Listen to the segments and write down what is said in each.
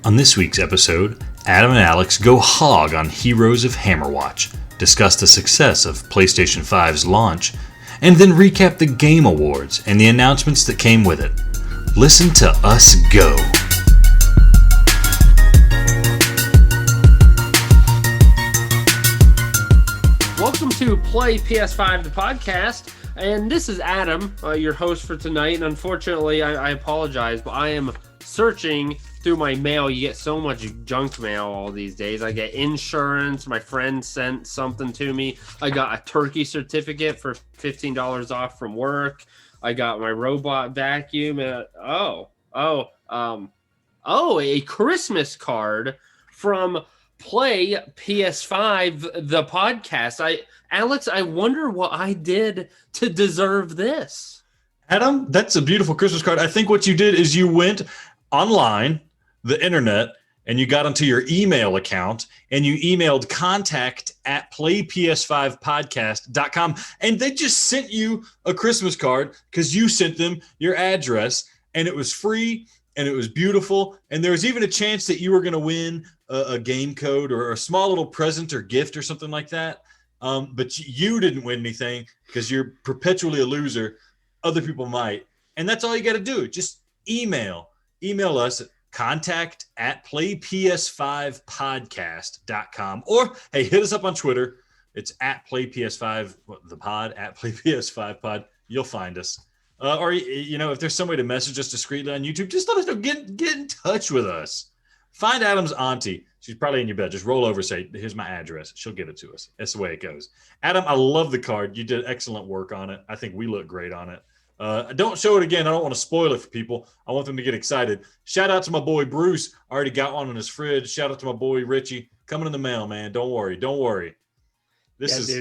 On this week's episode, Adam and Alex go hog on Heroes of Hammerwatch, discuss the success of PlayStation 5's launch, and then recap the Game Awards and the announcements that came with it. Listen to us go. Welcome to PlayPS5, the podcast, and this is Adam, your host for tonight. And unfortunately, I apologize, but I am searching through my mail. You get so much junk mail all these days. I get insurance. My friend sent something to me. I got a turkey certificate for $15 off from work. I got my robot vacuum. And a Christmas card from Play PS5, the podcast. Alex, I wonder what I did to deserve this. Adam, that's a beautiful Christmas card. I think what you did is you went online, the internet, and you got onto your email account and you emailed contact@playps5podcast.com, and they just sent you a Christmas card because you sent them your address, and it was free and it was beautiful, and there was even a chance that you were going to win a game code or a small little present or gift or something like that. But you didn't win anything because you're perpetually a loser. Other people might. And that's all you got to do. Just email us at contact@playps5podcast.com, or hey, hit us up on Twitter. It's @playps5 the pod, @playps5pod. You'll find us. Or if there's some way to message us discreetly on YouTube, just let us know. Get in touch with us. Find Adam's auntie. She's probably in your bed. Just roll over, say, here's my address. She'll give it to us. That's the way it goes. Adam, I love the card. You did excellent work on it. I think we look great on it. Don't show it again. I don't want to spoil it for people. I want them to get excited. Shout out to my boy Bruce. I already got one in his fridge. Shout out to my boy Richie. Coming in the mail, man. Don't worry. Dude,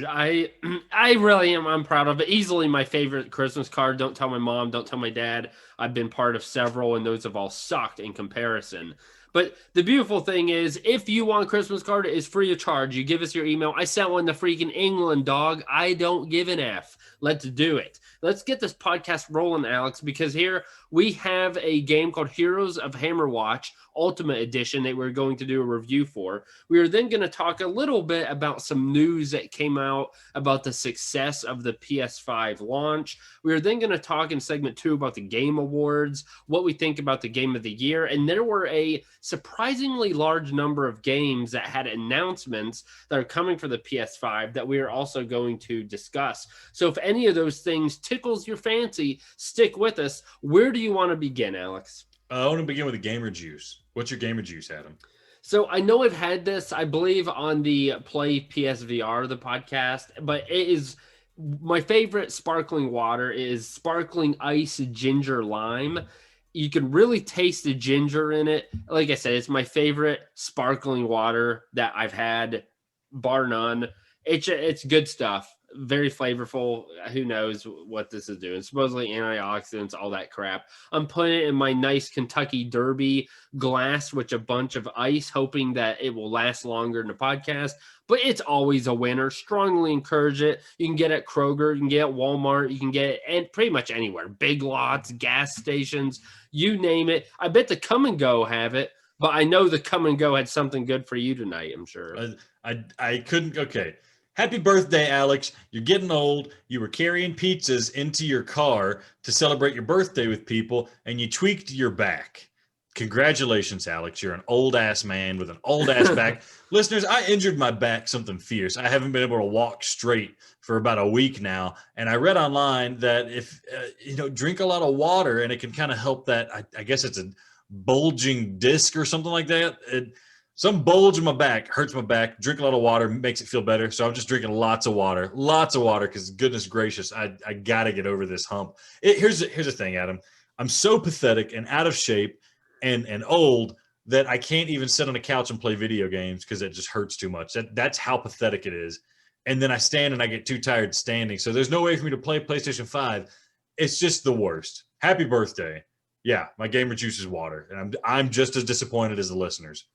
I really am. I'm proud of it. Easily my favorite Christmas card. Don't tell my mom. Don't tell my dad. I've been part of several, and those have all sucked in comparison. But the beautiful thing is, if you want a Christmas card, it is free of charge. You give us your email. I sent one to freaking England, dog. I don't give an F. Let's do it. Let's get this podcast rolling, Alex, because here we have a game called Heroes of Hammerwatch Ultimate Edition that we're going to do a review for. We are then going to talk a little bit about some news that came out about the success of the PS5 launch. We are then going to talk in segment 2 about the Game Awards, what we think about the Game of the Year, and there were a surprisingly large number of games that had announcements that are coming for the PS5 that we are also going to discuss. So if any of those things tickles your fancy, stick with us. Where do you want to begin, Alex? I want to begin with the gamer juice. What's your gamer juice, Adam? So I know I've had this, I believe, on the Play PSVR, the podcast, but it is my favorite sparkling water is sparkling ice ginger lime. You can really taste the ginger in it. Like I said, it's my favorite sparkling water that I've had, bar none. It's good stuff. Very flavorful. Who knows what this is doing? Supposedly antioxidants, all that crap. I'm putting it in my nice Kentucky Derby glass with a bunch of ice, hoping that it will last longer in the podcast. But it's always a winner. Strongly encourage it. You can get it at Kroger, you can get it at Walmart, you can get it and pretty much anywhere. Big Lots, gas stations, you name it. I bet the Come and Go have it, but I know the Come and Go had something good for you tonight, I'm sure. I couldn't. Okay. Happy birthday, Alex. You're getting old. You were carrying pizzas into your car to celebrate your birthday with people, and you tweaked your back. Congratulations, Alex. You're an old-ass man with an old-ass back. Listeners, I injured my back something fierce. I haven't been able to walk straight for about a week now, and I read online that if, drink a lot of water, and it can kind of help that. I guess it's a bulging disc or something like that. Some bulge in my back hurts my back. Drink a lot of water makes it feel better. So I'm just drinking lots of water, because goodness gracious, I got to get over this hump. Here's the thing, Adam. I'm so pathetic and out of shape and old that I can't even sit on a couch and play video games because it just hurts too much. That's how pathetic it is. And then I stand and I get too tired standing. So there's no way for me to play PlayStation 5. It's just the worst. Happy birthday. Yeah, my gamer juice is water. And I'm just as disappointed as the listeners.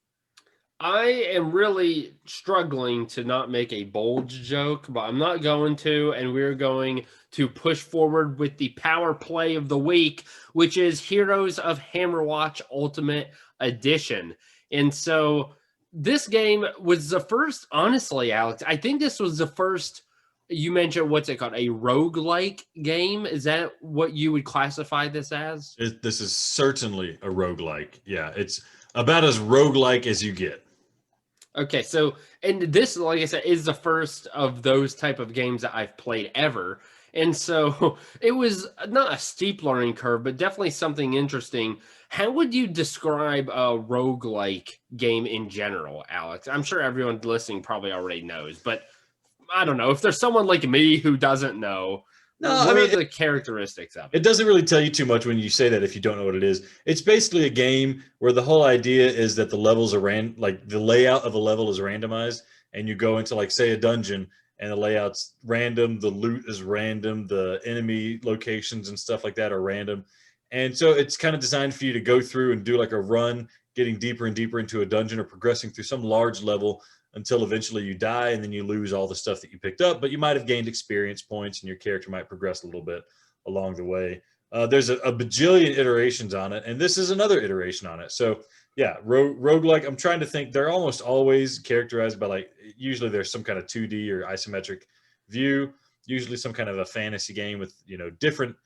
I am really struggling to not make a bold joke, but I'm not going to, and we're going to push forward with the power play of the week, which is Heroes of Hammerwatch Ultimate Edition. And so this game was the first, honestly, Alex, I think this was the first, you mentioned, what's it called? A roguelike game? Is that what you would classify this as? This is certainly a roguelike. Yeah, it's about as roguelike as you get. Okay, so and this, like I said, is the first of those type of games that I've played ever. And so it was not a steep learning curve, but definitely something interesting. How would you describe a roguelike game in general, Alex? I'm sure everyone listening probably already knows, but I don't know. If there's someone like me who doesn't know, what are the characteristics of it? It doesn't really tell you too much when you say that if you don't know what it is. It's basically a game where the whole idea is that the levels are like the layout of a level is randomized, and you go into, like, say, a dungeon, and the layout's random, the loot is random, the enemy locations and stuff like that are random. And so it's kind of designed for you to go through and do like a run, getting deeper and deeper into a dungeon or progressing through some large level until eventually you die, and then you lose all the stuff that you picked up, but you might have gained experience points and your character might progress a little bit along the way. There's a bajillion iterations on it, and this is another iteration on it. So yeah, roguelike, I'm trying to think. They're almost always characterized by, like, usually there's some kind of 2D or isometric view, usually some kind of a fantasy game with, different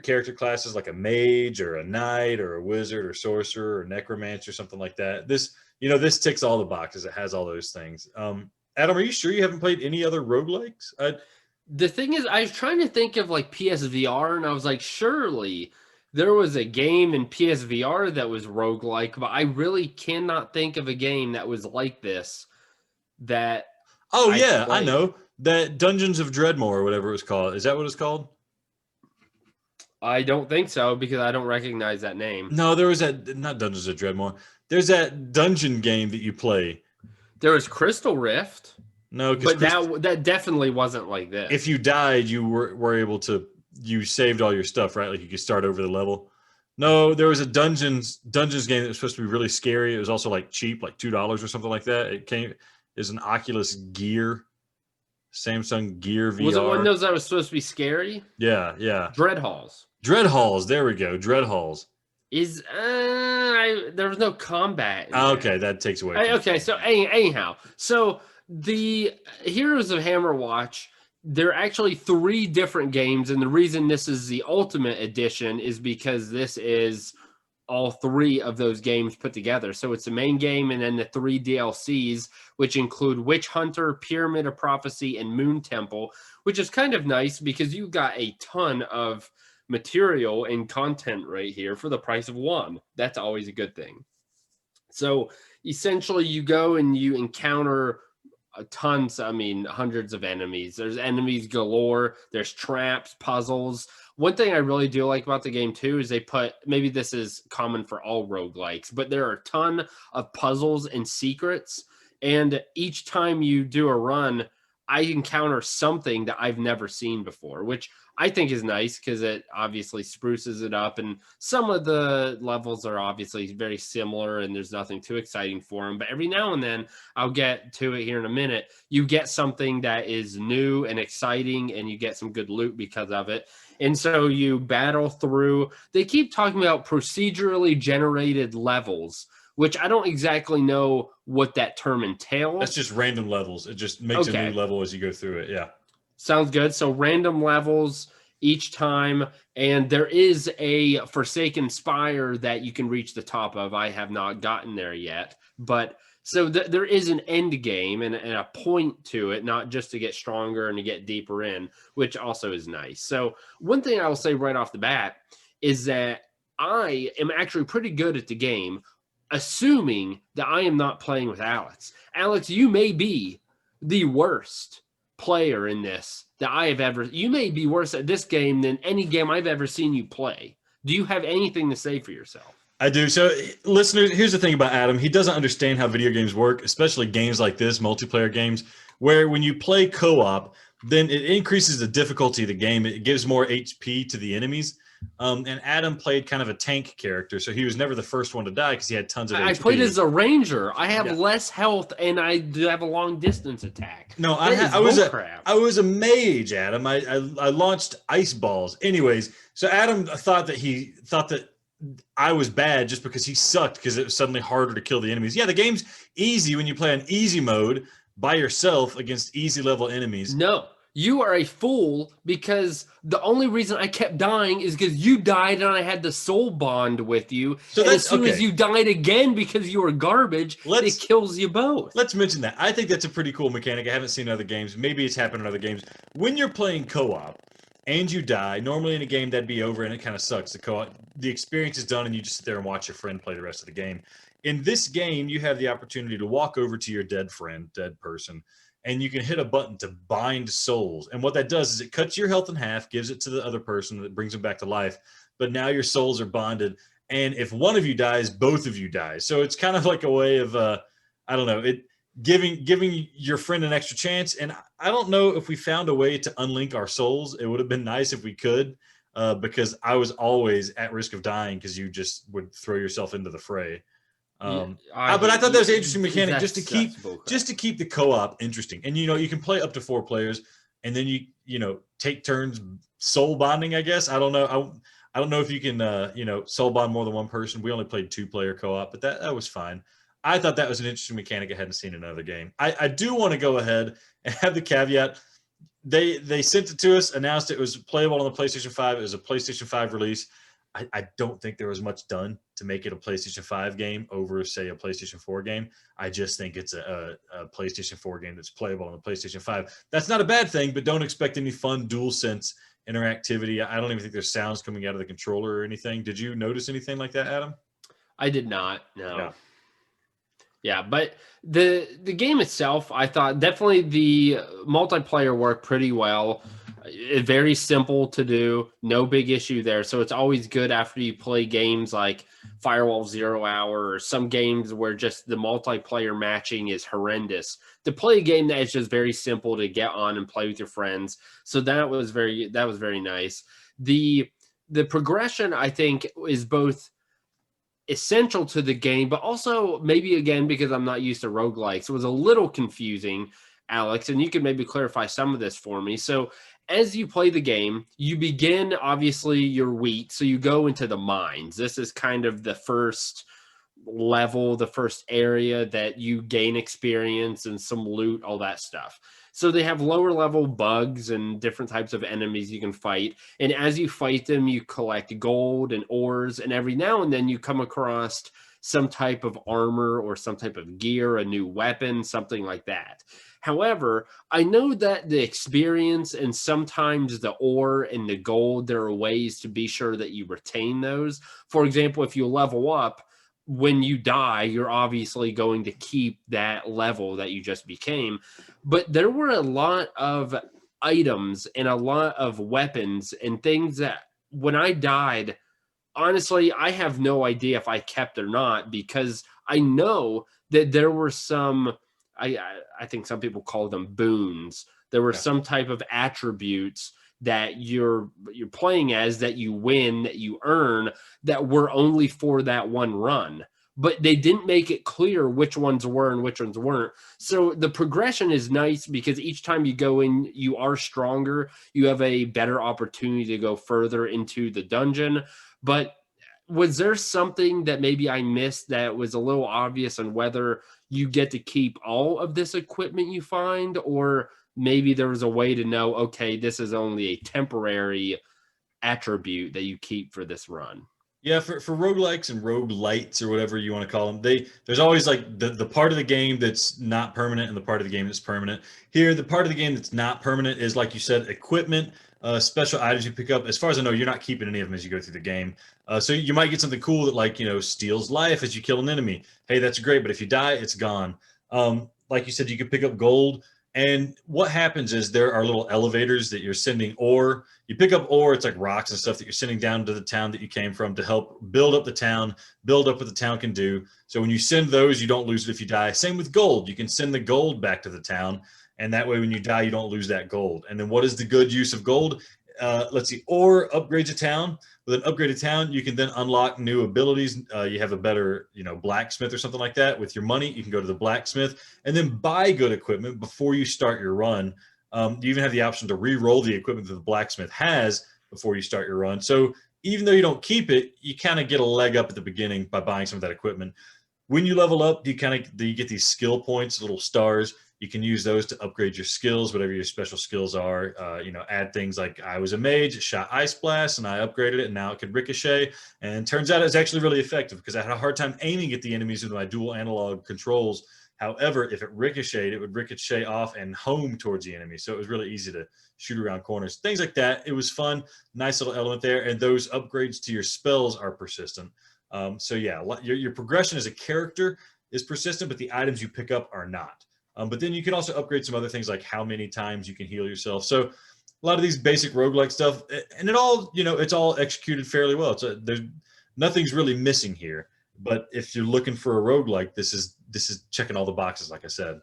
character classes, like a mage or a knight or a wizard or sorcerer or necromancer, something like that. This ticks all the boxes. It has all those things. Adam, are you sure you haven't played any other roguelikes? The thing is, I was trying to think of like PSVR, and I was like, surely there was a game in PSVR that was roguelike, but I really cannot think of a game that was like this. I know. That Dungeons of Dreadmore or whatever it was called. Is that what it's called? I don't think so, because I don't recognize that name. No, there was that, not Dungeons of Dreadmore. There's that dungeon game that you play. There was Crystal Rift. No, but that definitely wasn't like this. If you died, you were able to, you saved all your stuff, right? Like you could start over the level. No, there was a dungeons game that was supposed to be really scary. It was also like cheap, like $2 or something like that. It was an Oculus Gear, Samsung Gear VR. Was it one of those that was supposed to be scary? Yeah, yeah. Dread Halls. There we go. Dread Halls. There was no combat. Okay, that takes away. Okay, so anyhow, so the Heroes of Hammerwatch, there are actually 3 different games, and the reason this is the Ultimate Edition is because this is all 3 of those games put together. So it's the main game and then the 3 DLCs, which include Witch Hunter, Pyramid of Prophecy, and Moon Temple, which is kind of nice because you got a ton of material and content right here for the price of 1. That's always a good thing. So essentially you go and you encounter hundreds of enemies. There's enemies galore. There's traps, puzzles. One thing I really do like about the game too is they put, maybe this is common for all roguelikes, but there are a ton of puzzles and secrets. And each time you do a run, I encounter something that I've never seen before, which I think is nice because it obviously spruces it up. And some of the levels are obviously very similar and there's nothing too exciting for them. But every now and then, I'll get to it here in a minute, you get something that is new and exciting and you get some good loot because of it. And so you battle through, they keep talking about procedurally generated levels, which I don't exactly know what that term entails. That's just random levels. It just makes a new level as you go through it. Yeah. Sounds good. So random levels each time. And there is a Forsaken Spire that you can reach the top of. I have not gotten there yet. But so there is an end game and a point to it, not just to get stronger and to get deeper in, which also is nice. So one thing I will say right off the bat is that I am actually pretty good at the game, assuming that I am not playing with Alex. Alex, you may be the worst player in this that I have ever. You may be worse at this game than any game I've ever seen you play. Do you have anything to say for yourself? I do. So, listeners, here's the thing about Adam. He doesn't understand how video games work, especially games like this, multiplayer games, where when you play co-op, then it increases the difficulty of the game. It gives more HP to the enemies. And Adam played kind of a tank character, so he was never the first one to die because he had tons of HP. I played as a ranger. I have Yeah. less health, and I do have a long distance attack. No, I was a mage, Adam. I launched ice balls. Anyways, so Adam thought that I was bad just because he sucked because it was suddenly harder to kill the enemies. Yeah, the game's easy when you play on easy mode by yourself against easy level enemies. No, you are a fool because the only reason I kept dying is because you died and I had the soul bond with you. So as soon as you died again because you were garbage, it kills you both. Let's mention that. I think that's a pretty cool mechanic. I haven't seen in other games. Maybe it's happened in other games. When you're playing co-op and you die, normally in a game that'd be over and it kind of sucks. The experience is done and you just sit there and watch your friend play the rest of the game. In this game, you have the opportunity to walk over to your dead person, and you can hit a button to bind souls. And what that does is it cuts your health in half, gives it to the other person, that brings them back to life. But now your souls are bonded. And if one of you dies, both of you die. So it's kind of like a way of, I don't know, giving your friend an extra chance. And I don't know if we found a way to unlink our souls. It would have been nice if we could, because I was always at risk of dying because you just would throw yourself into the fray. But I thought that was an interesting mechanic just to keep the co-op interesting. And you can play up to 4 players, and then you take turns soul bonding. I guess I don't know. I don't know if you can soul bond more than one person. We only played 2-player co-op, but that was fine. I thought that was an interesting mechanic I hadn't seen in another game. I do want to go ahead and have the caveat. They sent it to us, announced it was playable on the PlayStation 5. It was a PlayStation 5 release. I don't think there was much done to make it a PlayStation 5 game over, say, a PlayStation 4 game. I just think it's a PlayStation 4 game that's playable on the PlayStation 5. That's not a bad thing, but don't expect any fun DualSense interactivity. I don't even think there's sounds coming out of the controller or anything. Did you notice anything like that, Adam? I did not, no. Yeah, but the game itself, I thought definitely the multiplayer worked pretty well. Very simple to do, no big issue there. So it's always good after you play games like Firewall 0 Hour or some games where just the multiplayer matching is horrendous, to play a game that is just very simple to get on and play with your friends. So that was very nice. The progression, I think, is both essential to the game, but also maybe, again, because I'm not used to roguelikes, it was a little confusing, Alex, and you could maybe clarify some of this for me. So as you play the game, you begin, obviously, you're weak, so you go into the mines. This is kind of the first level, the first area that you gain experience and some loot, all that stuff. So they have lower level bugs and different types of enemies you can fight. And as you fight them, you collect gold and ores, and every now and then you come across some type of armor or some type of gear, a new weapon, something like that. However, I know that the experience and sometimes the ore and the gold, there are ways to be sure that you retain those. For example, if you level up, when you die, you're obviously going to keep that level that you just became. But there were a lot of items and a lot of weapons and things that when I died, honestly, I have no idea if I kept or not, because I know that there were some, I think some people call them boons. There were some type of attributes that you're playing as, that you win, that you earn, that were only for that one run. But they didn't make it clear which ones were and which ones weren't. So the progression is nice because each time you go in, you are stronger. You have a better opportunity to go further into the dungeon. But was there something that maybe I missed that was a little obvious on whether you get to keep all of this equipment you find, or maybe there was a way to know, okay, this is only a temporary attribute that you keep for this run? Yeah, for roguelikes and roguelites or whatever you want to call them, there's always like the part of the game that's not permanent and the part of the game that's permanent. Here, the part of the game that's not permanent is, like you said, equipment, special items you pick up. As far as I know, you're not keeping any of them as you go through the game. So you might get something cool that, like, steals life as you kill an enemy. Hey, that's great, but if you die, it's gone. Like you said, you can pick up gold. And what happens is there are little elevators that you're sending ore. You pick up ore, it's like rocks and stuff that you're sending down to the town that you came from to help build up the town, build up what the town can do. So when you send those, you don't lose it if you die. Same with gold. You can send the gold back to the town, and that way when you die, you don't lose that gold. And then what is the good use of gold? Let's see, or upgrades a town. With an upgraded town, you can then unlock new abilities. You have a better, blacksmith or something like that. With your money, you can go to the blacksmith and then buy good equipment before you start your run. You even have the option to re-roll the equipment that the blacksmith has before you start your run. So even though you don't keep it, you kind of get a leg up at the beginning by buying some of that equipment. When you level up, you get these skill points, little stars. You can use those to upgrade your skills, whatever your special skills are. Add things like I was a mage, it shot ice blast, and I upgraded it, and now it could ricochet. And turns out it's actually really effective because I had a hard time aiming at the enemies with my dual analog controls. However, if it ricocheted, it would ricochet off and home towards the enemy. So it was really easy to shoot around corners. Things like that. It was fun. Nice little element there. And those upgrades to your spells are persistent. So yeah, your progression as a character is persistent, but the items you pick up are not. But then you can also upgrade some other things like how many times you can heal yourself. So a lot of these basic roguelike stuff, and it's all executed fairly well. There's nothing's really missing here. But if you're looking for a roguelike, this is checking all the boxes, like I said.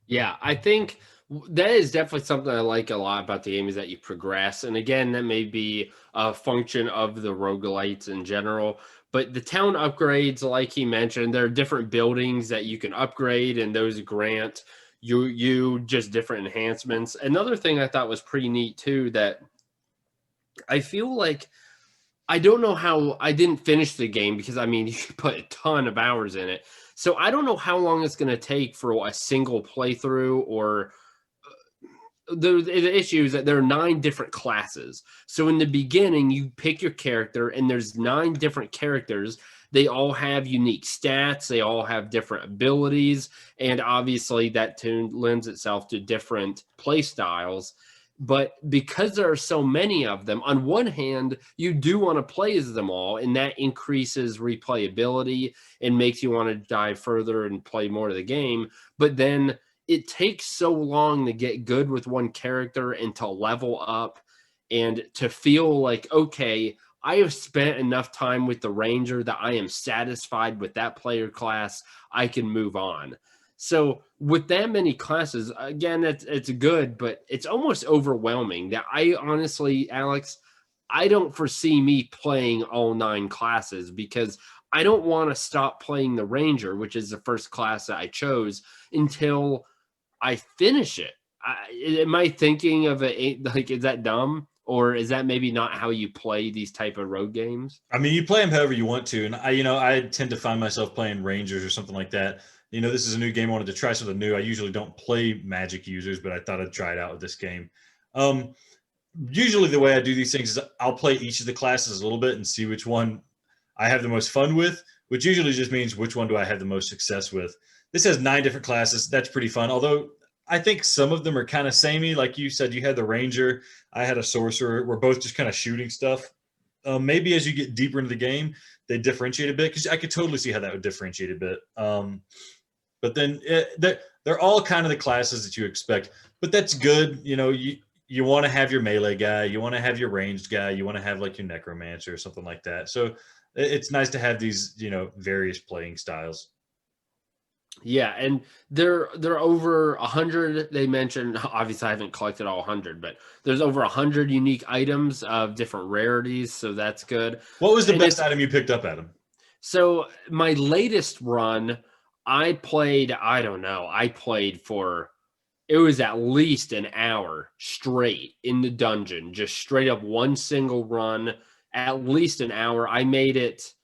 Yeah, I think that is definitely something I like a lot about the game is that you progress. And again, that may be a function of the roguelites in general. But the town upgrades, like he mentioned, there are different buildings that you can upgrade, and those grant you just different enhancements. Another thing I thought was pretty neat too, that I feel like I don't know how I didn't finish the game because I mean you put a ton of hours in it. So I don't know how long it's going to take for a single playthrough or the issue is that there are 9 different classes. So in the beginning, you pick your character, and there's 9 different characters. They all have unique stats. They all have different abilities, and obviously that lends itself to different play styles. But because there are so many of them, on one hand, you do want to play as them all, and that increases replayability and makes you want to dive further and play more of the game. But then it takes so long to get good with one character and to level up and to feel like, okay, I have spent enough time with the Ranger that I am satisfied with that player class. I can move on. So with that many classes, again, it's good, but it's almost overwhelming. That I honestly, Alex, I don't foresee me playing all 9 classes because I don't want to stop playing the Ranger, which is the first class that I chose, until I finish it. Am I thinking of it like, is that dumb? Or is that maybe not how you play these type of road games? I mean, you play them however you want to, and I tend to find myself playing Rangers or something like that. This is a new game. I wanted to try something new. I usually don't play Magic users, but I thought I'd try it out with this game. Usually, the way I do these things is I'll play each of the classes a little bit and see which one I have the most fun with, which usually just means which one do I have the most success with. This has 9 different classes. That's pretty fun. Although I think some of them are kind of samey. Like you said, you had the Ranger. I had a Sorcerer. We're both just kind of shooting stuff. Maybe as you get deeper into the game, they differentiate a bit because I could totally see how that would differentiate a bit. But then they're all kind of the classes that you expect. But that's good. You want to have your melee guy. You want to have your ranged guy. You want to have like your necromancer or something like that. So it's nice to have these, various playing styles. Yeah, and they're over 100. They mentioned, obviously I haven't collected all 100, but there's over 100 unique items of different rarities, so that's good. What was the best item you picked up, Adam? So my latest run, I played, I don't know, it was at least an hour straight in the dungeon, just straight up one single run, at least an hour. I made it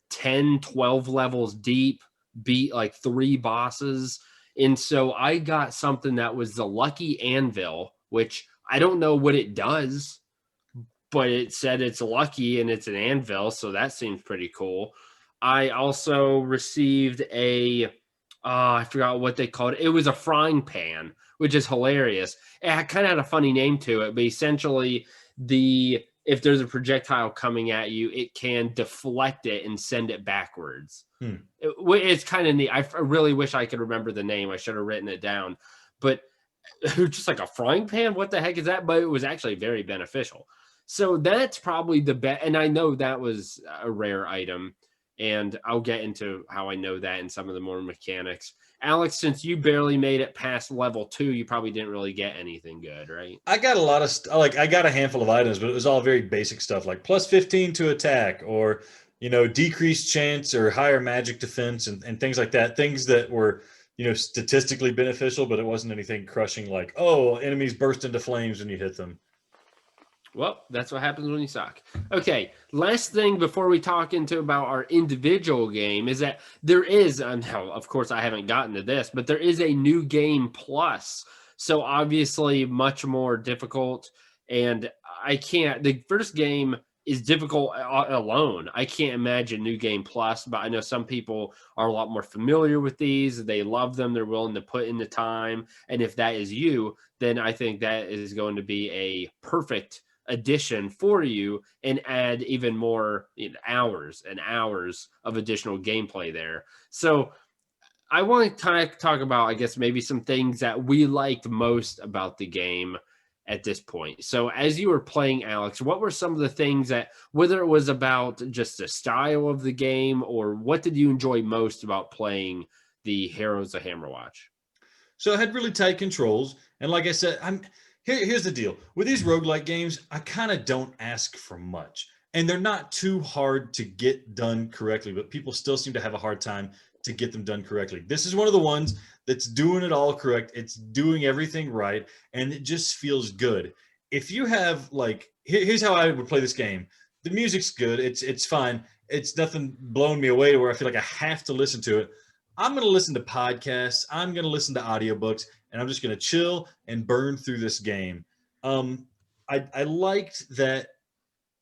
10, 12 levels deep, beat like 3 bosses. And so I got something that was the Lucky Anvil, which I don't know what it does, but it said it's lucky and it's an anvil. So that seems pretty cool. I also received I forgot what they called it. It was a frying pan, which is hilarious. It kind of had a funny name to it, but essentially if there's a projectile coming at you, it can deflect it and send it backwards. It's kind of neat. I really wish I could remember the name. I should have written it down. But it was just like a frying pan. What the heck is that? But it was actually very beneficial. So that's probably the best. And I know that was a rare item. And I'll get into how I know that and some of the more mechanics. Alex, since you barely made it past level 2, you probably didn't really get anything good, right? I got a lot of I got a handful of items, but it was all very basic stuff like plus 15 to attack, or decreased chance or higher magic defense, and things like that. Things that were statistically beneficial, but it wasn't anything crushing like, oh, enemies burst into flames when you hit them. Well, that's what happens when you suck. Okay, last thing before we talk into about our individual game is that there is, now, of course, I haven't gotten to this, but there is a new game plus. So obviously much more difficult. And the first game is difficult alone. I can't imagine new game plus, but I know some people are a lot more familiar with these. They love them. They're willing to put in the time. And if that is you, then I think that is going to be a perfect addition for you and add even more hours and hours of additional gameplay there. So I want to talk about, I guess, maybe some things that we liked most about the game at this point. So as you were playing, Alex, what were some of the things that, whether it was about just the style of the game, or what did you enjoy most about playing the Heroes of Hammerwatch? So it had really tight controls, and like I said, here's the deal. With these roguelike games, I kind of don't ask for much. And they're not too hard to get done correctly, but people still seem to have a hard time to get them done correctly. This is one of the ones that's doing it all correct. It's doing everything right, and it just feels good. If you have here's how I would play this game. The music's good. It's fine. It's nothing blowing me away to where I feel like I have to listen to it. I'm going to listen to podcasts. I'm going to listen to audiobooks, and I'm just going to chill and burn through this game. I liked that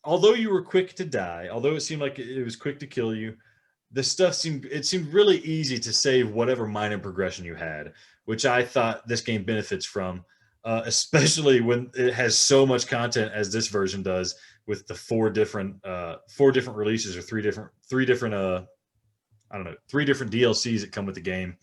although you were quick to die, although it seemed like it was quick to kill you, the stuff seemed really easy to save whatever minor progression you had, which I thought this game benefits from, especially when it has so much content as this version does, with the four different releases, or three different DLCs that come with the game.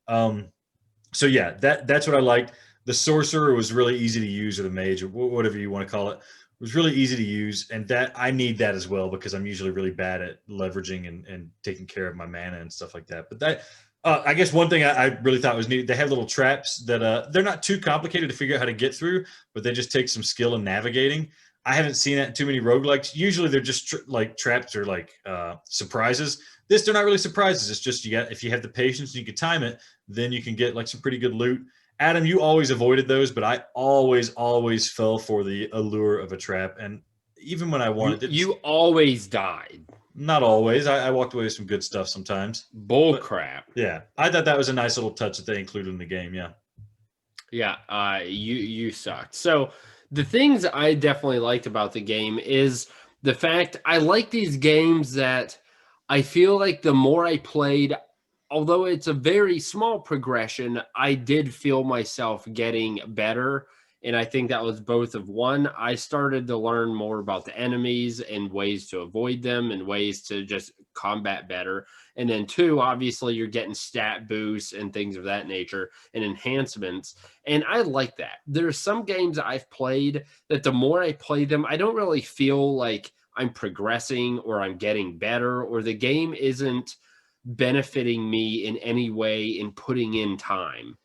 So yeah, that's what I liked. The sorcerer was really easy to use, or the mage, or whatever you want to call it. It was really easy to use, and that I need that as well, because I'm usually really bad at leveraging and taking care of my mana and stuff like that. But that, I guess one thing I really thought was neat, they have little traps that they're not too complicated to figure out how to get through, but they just take some skill in navigating. I haven't seen that in too many roguelikes. Usually they're just traps or surprises. This, they're not really surprises. It's just if you have the patience and you can time it, then you can get some pretty good loot. Adam, you always avoided those, but I always fell for the allure of a trap. And even when I wanted you always died. Not always. I walked away with some good stuff sometimes. Bull crap. Yeah. I thought that was a nice little touch that they included in the game. Yeah. Yeah. You sucked. So the things I definitely liked about the game is the fact I like these games that I feel like the more I played, although it's a very small progression, I did feel myself getting better. And I think that was both of one, I started to learn more about the enemies and ways to avoid them and ways to just combat better. And then two, obviously you're getting stat boosts and things of that nature and enhancements. And I like that. There's some games I've played that the more I play them, I don't really feel like I'm progressing or I'm getting better, or the game isn't benefiting me in any way in putting in time.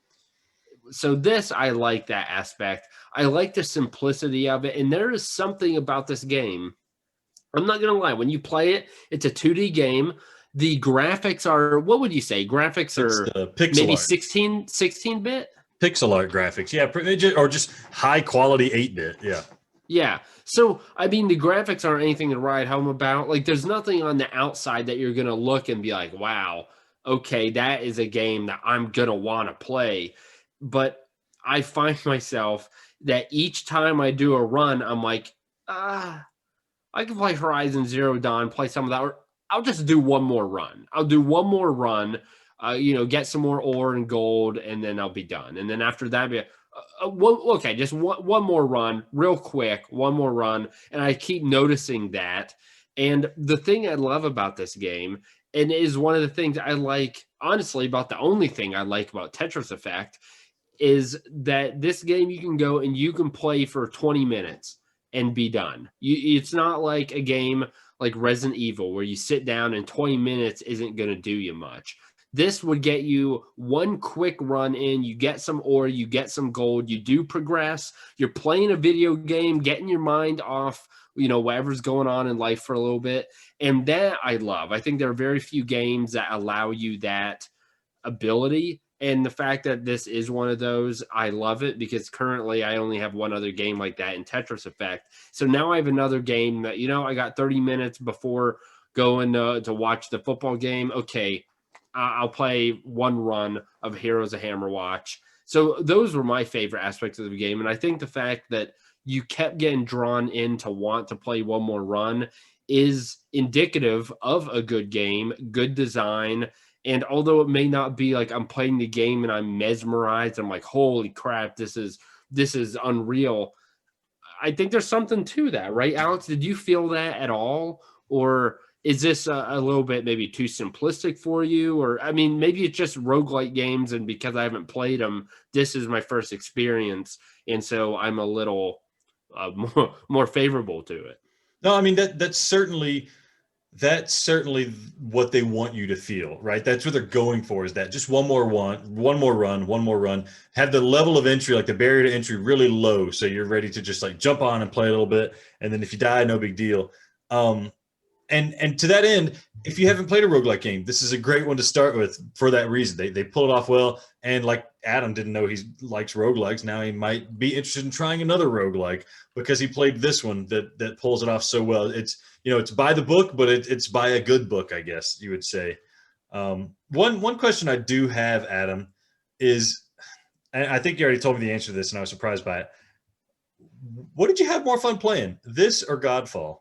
So this, I like that aspect. I like the simplicity of it. And there is something about this game. I'm not going to lie. When you play it, it's a 2D game. The graphics are, what would you say? Graphics are maybe 16-bit? Pixel art graphics. Yeah. Or just high quality 8-bit. Yeah. Yeah. So, I mean, the graphics aren't anything to write home about. There's nothing on the outside that you're going to look and be like, wow, okay, that is a game that I'm going to want to play. But I find myself that each time I do a run, I'm like, I can play Horizon Zero Dawn, play some of that, or I'll just do one more run. I'll do one more run, get some more ore and gold, and then I'll be done. And then after that, just one more run, real quick, one more run. And I keep noticing that. And the thing I love about this game, and is one of the things I like, honestly, about the only thing I like about Tetris Effect, is that this game you can go and you can play for 20 minutes and be done. It's not like a game like Resident Evil, where you sit down and 20 minutes isn't going to do you much. This would get you one quick run in, you get some ore, you get some gold, you do progress, you're playing a video game, getting your mind off, whatever's going on in life for a little bit. And that I love. I think there are very few games that allow you that ability. And the fact that this is one of those, I love it, because currently I only have one other game like that in Tetris Effect. So now I have another game that, I got 30 minutes before going to watch the football game. Okay, I'll play one run of Heroes of Hammerwatch. So those were my favorite aspects of the game. And I think the fact that you kept getting drawn in to want to play one more run is indicative of a good game, good design. And although it may not be like I'm playing the game and I'm mesmerized, I'm like, holy crap, this is unreal. I think there's something to that, right, Alex? Did you feel that at all? Or is this a little bit maybe too simplistic for you? Or, I mean, maybe it's just roguelike games, and because I haven't played them, this is my first experience. And so I'm a little more favorable to it. No, I mean, that's certainly what they want you to feel, right? That's what they're going for, is that just one more run, have the level of entry, like the barrier to entry, really low, so you're ready to just like jump on and play a little bit, and then if you die, no big deal. And to that end, if you haven't played a roguelike game, this is a great one to start with for that reason. They pull it off well, and like Adam didn't know he likes roguelikes. Now he might be interested in trying another roguelike because he played this one that pulls it off so well. It's it's by the book, but it's by a good book, I guess you would say. One question I do have, Adam, is, and I think you already told me the answer to this, and I was surprised by it. What did you have more fun playing, this or Godfall?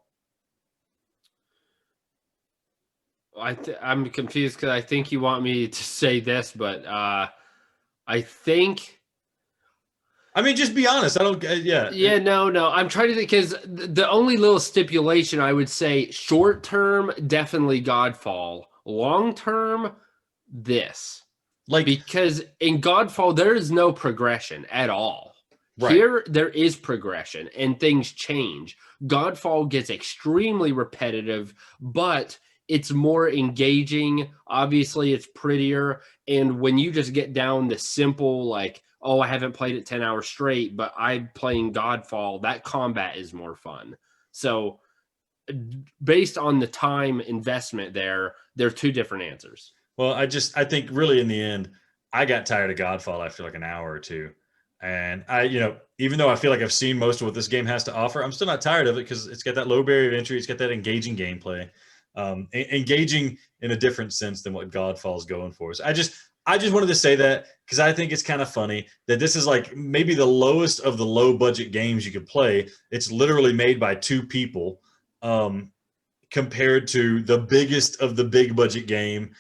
I'm confused because I think you want me to say this, but I think. I mean, just be honest. I don't. Yeah. Yeah. No. I'm trying to think, because the only little stipulation I would say, short term, definitely Godfall. Long term, this. Because in Godfall there is no progression at all. Right. Here there is progression and things change. Godfall gets extremely repetitive, but it's more engaging. Obviously, it's prettier. And when you just get down the simple, like, oh, I haven't played it 10 hours straight, but I'm playing Godfall, that combat is more fun. So based on the time investment there, they're two different answers. Well, I think really in the end, I got tired of Godfall after like an hour or two. And even though I feel like I've seen most of what this game has to offer, I'm still not tired of it because it's got that low barrier of entry. It's got that engaging gameplay. Engaging in a different sense than what Godfall is going for. So I just wanted to say that because I think it's kind of funny that this is like maybe the lowest of the low budget games you could play. It's literally made by two people, compared to the biggest of the big budget game,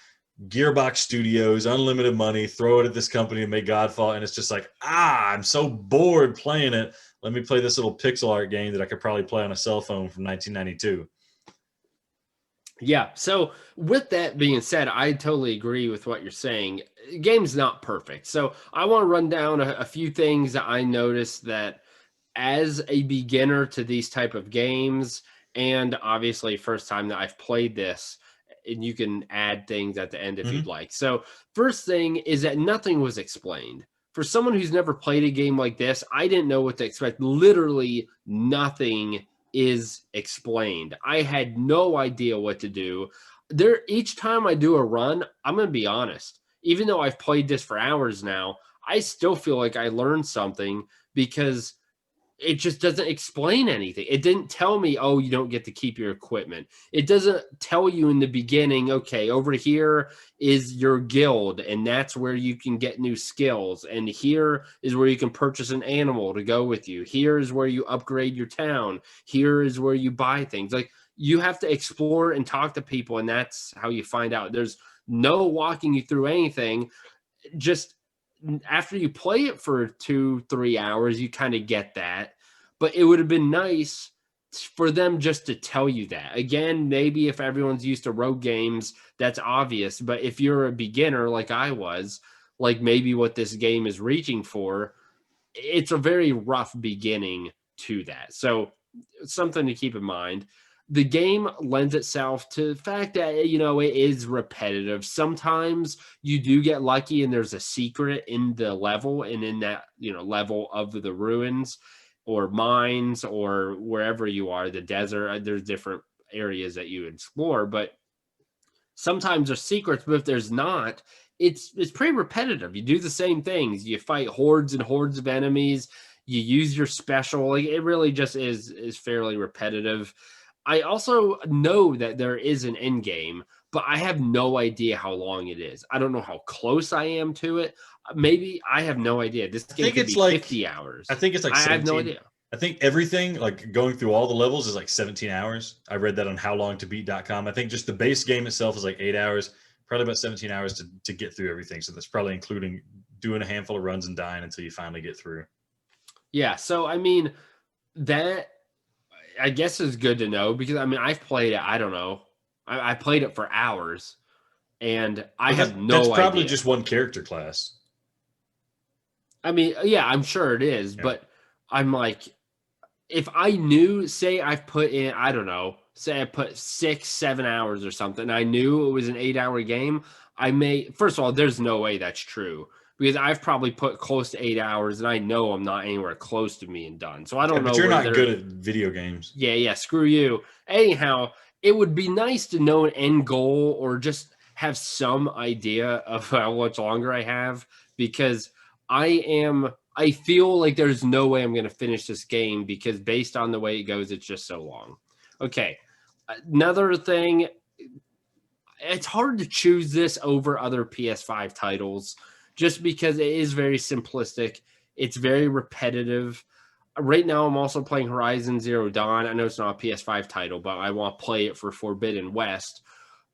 Gearbox Studios, unlimited money, throw it at this company and make Godfall, and it's just like, I'm so bored playing it. Let me play this little pixel art game that I could probably play on a cell phone from 1992. Yeah. So with that being said, I totally agree with what you're saying. Game's not perfect. So I want to run down a few things that I noticed that as a beginner to these type of games, and obviously first time that I've played this, and you can add things at the end if you'd like. So first thing is that nothing was explained. For someone who's never played a game like this, I didn't know what to expect. Literally nothing is explained. I had no idea what to do. Each time I do a run, I'm going to be honest, even though I've played this for hours now, I still feel like I learned something because it just doesn't explain anything. It didn't tell me, oh, you don't get to keep your equipment. It doesn't tell you in the beginning, okay, over here is your guild, and that's where you can get new skills. And here is where you can purchase an animal to go with you. Here is where you upgrade your town. Here is where you buy things. Like, you have to explore and talk to people, and that's how you find out. There's no walking you through anything. Just after you play it for 2-3 hours, you kind of get that. But it would have been nice for them just to tell you that. Again, maybe if everyone's used to rogue games, that's obvious. But if you're a beginner like I was, like maybe what this game is reaching for, it's a very rough beginning to that. So something to keep in mind. the game lends itself to the fact that, you know, it is repetitive. Sometimes you do get lucky and there's a secret in the level and in that, you know, level of the ruins or mines or wherever you are, the desert, there's different areas that you explore, but sometimes there's secrets, but if there's not, it's pretty repetitive. You do the same things. You fight hordes and hordes of enemies. You use your special. Like, it really just is fairly repetitive. I also know that there is an end game, but I have no idea how long it is. I don't know how close I am to it. Maybe I have no idea. This I game think could it's be like 50 hours. I think it's like I have no 17. idea. I think everything, like going through all the levels, is like 17 hours. I read that on howlongtobeat.com. I think just the base game itself is like 8 hours, probably about 17 hours to get through everything. So that's probably including doing a handful of runs and dying until you finally get through. Yeah, so I mean, that I guess is good to know because I mean, I've played it, I don't know. I played it for hours and I But have that's no probably idea. just one character class. I mean, yeah, I'm sure it is, Yeah. but I'm like, if I knew, say I've put in, I don't know, say I put 6, 7 hours or something, I knew it was an 8 hour game, I may, first of all, there's no way that's true because I've probably put close to 8 hours and I know I'm not anywhere close to being done. So I Yeah, don't but know you're where not they're, good at video games. yeah, screw you. Anyhow, it would be nice to know an end goal or just have some idea of how much longer I have because I feel like there's no way I'm going to finish this game because based on the way it goes, it's just so long. Okay. Another thing, it's hard to choose this over other PS5 titles just because it is very simplistic. It's very repetitive. Right now, I'm also playing Horizon Zero Dawn. I know it's not a PS5 title, but I want to play it for Forbidden West.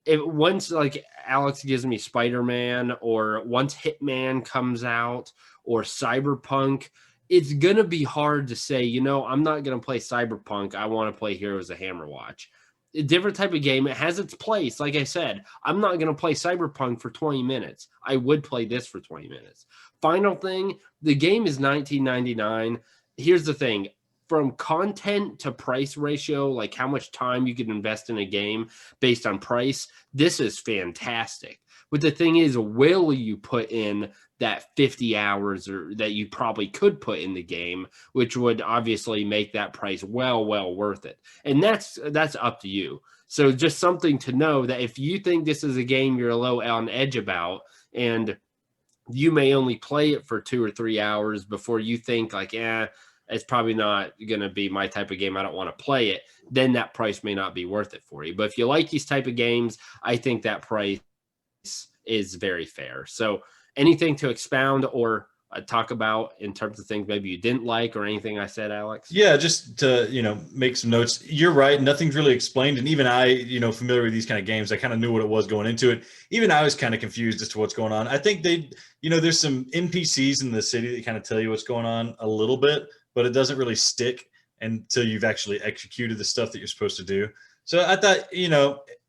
If once like Alex gives me Spider-Man or once Hitman comes out or Cyberpunk, it's gonna be hard to say, you know, I'm not gonna play Cyberpunk. I want to play Heroes of Hammerwatch. A different type of game. It has its place. Like I said, I'm not gonna play Cyberpunk for 20 minutes. I would play this for 20 minutes. Final thing, the game is 19.99. Here's the thing. From content to price ratio, like how much time you can invest in a game based on price, this is fantastic. But the thing is, will you put in that 50 hours or that you probably could put in the game, which would obviously make that price well worth it. And that's up to you. So just something to know that if you think this is a game you're a little on edge about and you may only play it for 2 or 3 hours before you think like, yeah, it's probably not going to be my type of game. I don't want to play it. Then that price may not be worth it for you. But if you like these type of games, I think that price is very fair. So anything to expound or talk about in terms of things maybe you didn't like or anything I said, Alex? Yeah, just to, make some notes. You're right. Nothing's really explained. And even I, familiar with these kind of games, I kind of knew what it was going into it. Even I was kind of confused as to what's going on. I think there's some NPCs in the city that kind of tell you what's going on a little bit, but it doesn't really stick until you've actually executed the stuff that you're supposed to do. So I thought,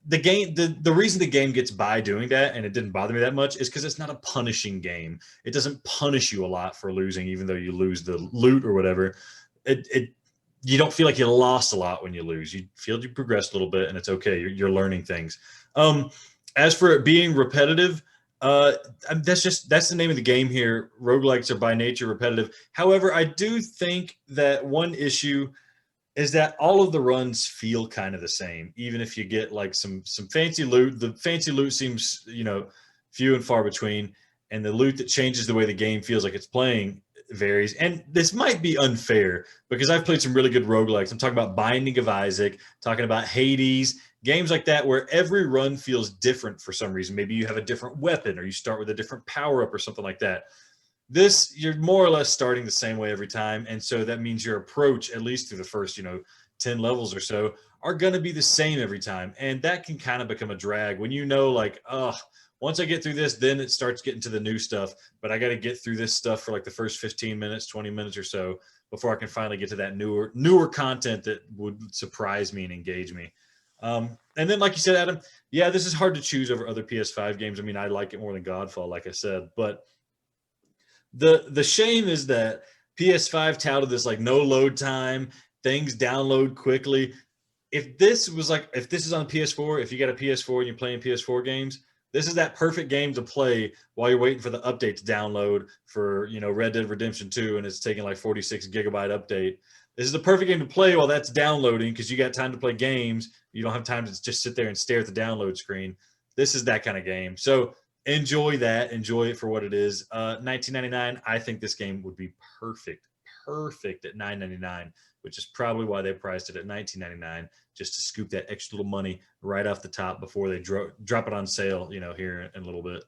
the game, the reason the game gets by doing that, and it didn't bother me that much, is because it's not a punishing game. It doesn't punish you a lot for losing, even though you lose the loot or whatever. You don't feel like you lost a lot when you lose. You feel you progressed a little bit, and it's okay. You're learning things. As for it being repetitive, that's the name of the game here. Roguelikes are by nature repetitive. However, I do think that one issue is that all of the runs feel kind of the same, even if you get like some fancy loot. The fancy loot seems, few and far between, and the loot that changes the way the game feels like it's playing varies. And this might be unfair because I've played some really good roguelikes. I'm talking about Binding of Isaac, talking about Hades, games like that where every run feels different for some reason. Maybe you have a different weapon or you start with a different power up or something like that. This, you're more or less starting the same way every time, and so that means your approach, at least through the first 10 levels or so, are going to be the same every time, and that can kind of become a drag when like, oh, once I get through this, then it starts getting to the new stuff, but I got to get through this stuff for like the first 15 minutes, 20 minutes or so before I can finally get to that newer content that would surprise me and engage me. And then, like you said, Adam, yeah, this is hard to choose over other PS5 games. I mean, I like it more than Godfall, like I said, but the shame is that PS5 touted this like no load time, things download quickly. if this is on PS4, if you got a PS4 and you're playing PS4 games, this is that perfect game to play while you're waiting for the update to download for, Red Dead Redemption 2, and it's taking like 46 gigabyte update. This is the perfect game to play while that's downloading because you got time to play games. You don't have time to just sit there and stare at the download screen. This is that kind of game. So enjoy that. Enjoy it for what it is. $19.99. I think this game would be perfect at $9.99, which is probably why they priced it at $19.99, just to scoop that extra little money right off the top before they drop it on sale, here in a little bit.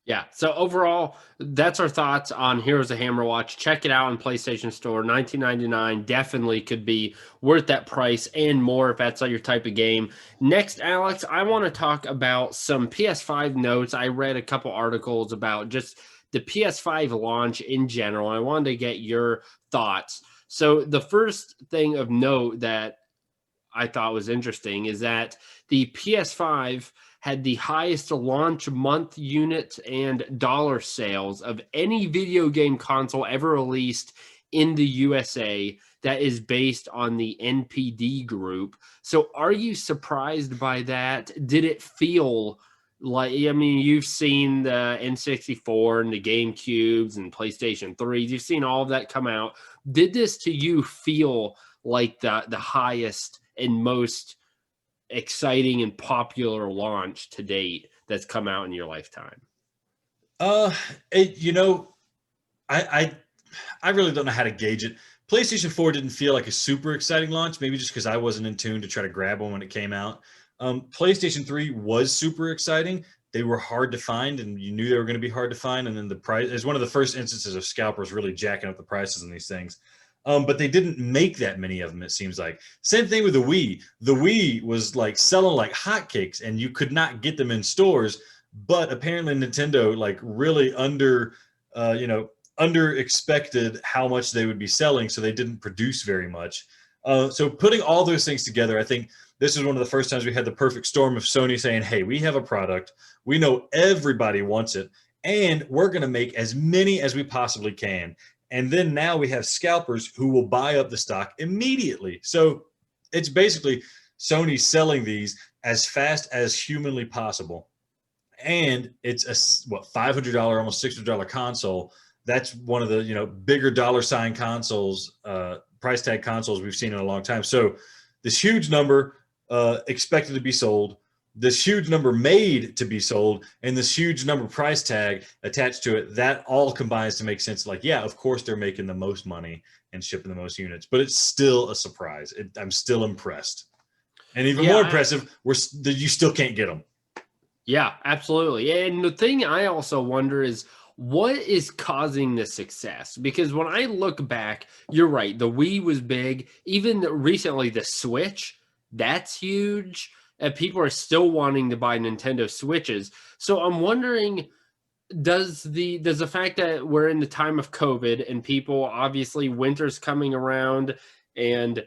Yeah. So overall, that's our thoughts on Heroes of Hammerwatch. Check it out on PlayStation Store. $19.99 definitely could be worth that price and more if that's not your type of game. Next, Alex, I want to talk about some PS5 notes. I read a couple articles about just the PS5 launch in general. I wanted to get your thoughts. So the first thing of note that I thought was interesting is that the PS5 had the highest launch month unit and dollar sales of any video game console ever released in the USA that is based on the NPD group. So are you surprised by that? Did it feel like, I mean, you've seen the N64 and the GameCubes and PlayStation 3s. You've seen all of that come out. Did this to you feel like the highest and most exciting and popular launch to date that's come out in your lifetime? I really don't know how to gauge it. PlayStation 4 didn't feel like a super exciting launch, maybe just because I wasn't in tune to try to grab one when it came out. PlayStation 3 was super exciting. They were hard to find, and you knew they were going to be hard to find. And then the price is one of the first instances of scalpers really jacking up the prices on these things. But they didn't make that many of them, it seems like. Same thing with the Wii. The Wii was like selling like hotcakes, and you could not get them in stores. But apparently Nintendo like really under expected how much they would be selling, so they didn't produce very much. So putting all those things together, I think this is one of the first times we had the perfect storm of Sony saying, hey, we have a product. We know everybody wants it, and we're going to make as many as we possibly can. And then now we have scalpers who will buy up the stock immediately. So it's basically Sony selling these as fast as humanly possible. And it's a $500, almost $600 console. That's one of the bigger dollar sign consoles, price tag consoles we've seen in a long time. So this huge number expected to be sold, this huge number made to be sold, and this huge number price tag attached to it, that all combines to make sense. Like, yeah, of course they're making the most money and shipping the most units, but it's still a surprise. I'm still impressed. And even more impressive, you still can't get them. Yeah, absolutely. And the thing I also wonder is, what is causing the success? Because when I look back, you're right. The Wii was big. Even recently, the Switch, that's huge. And people are still wanting to buy Nintendo Switches. So I'm wondering, does the fact that we're in the time of COVID and people, obviously winter's coming around and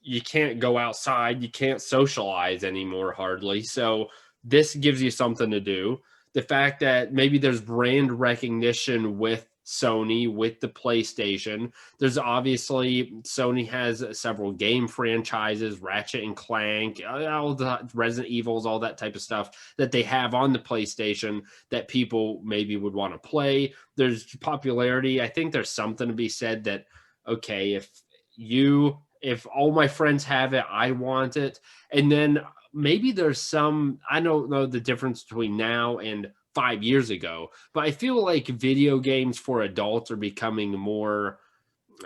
you can't go outside, you can't socialize anymore hardly. So this gives you something to do. The fact that maybe there's brand recognition with Sony, with the PlayStation. There's obviously, Sony has several game franchises, Ratchet and Clank, all the Resident Evils, all that type of stuff that they have on the PlayStation that people maybe would want to play. There's popularity. I think there's something to be said that, okay, if all my friends have it, I want it. And then maybe there's some, I don't know the difference between now and 5 years ago, but I feel like video games for adults are becoming more,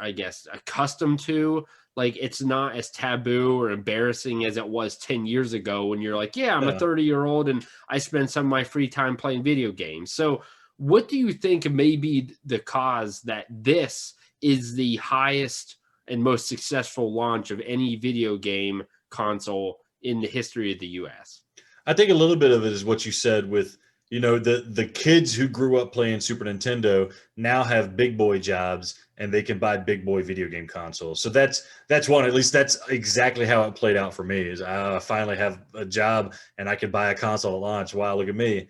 I guess, accustomed to. Like, it's not as taboo or embarrassing as it was 10 years ago when you're like, yeah, I'm a 30-year-old and I spend some of my free time playing video games. So what do you think may be the cause that this is the highest and most successful launch of any video game console in the history of the US? I think a little bit of it is what you said with, the kids who grew up playing Super Nintendo now have big boy jobs and they can buy big boy video game consoles. So that's one, at least that's exactly how it played out for me, is I finally have a job and I can buy a console at launch. Wow, look at me.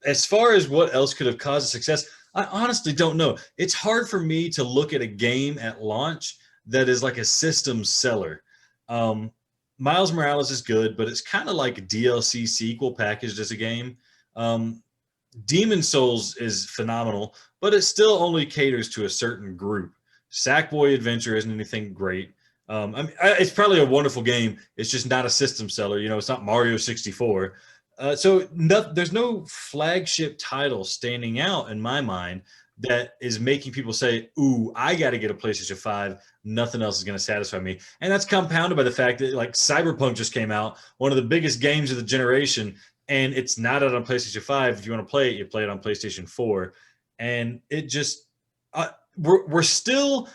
As far as what else could have caused a success, I honestly don't know. It's hard for me to look at a game at launch that is like a system seller. Um, Miles Morales is good, but it's kind of like a DLC sequel packaged as a game. Um, Demon Souls is phenomenal, but it still only caters to a certain group. Sackboy Adventure isn't anything great. It's probably a wonderful game. It's just not a system seller. You know, it's not Mario 64. There's no flagship title standing out in my mind that is making people say, "Ooh, I got to get a PlayStation 5. Nothing else is going to satisfy me." And that's compounded by the fact that like Cyberpunk just came out, one of the biggest games of the generation, and it's not out on PlayStation 5. If you want to play it, you play it on PlayStation 4. And it just we're still,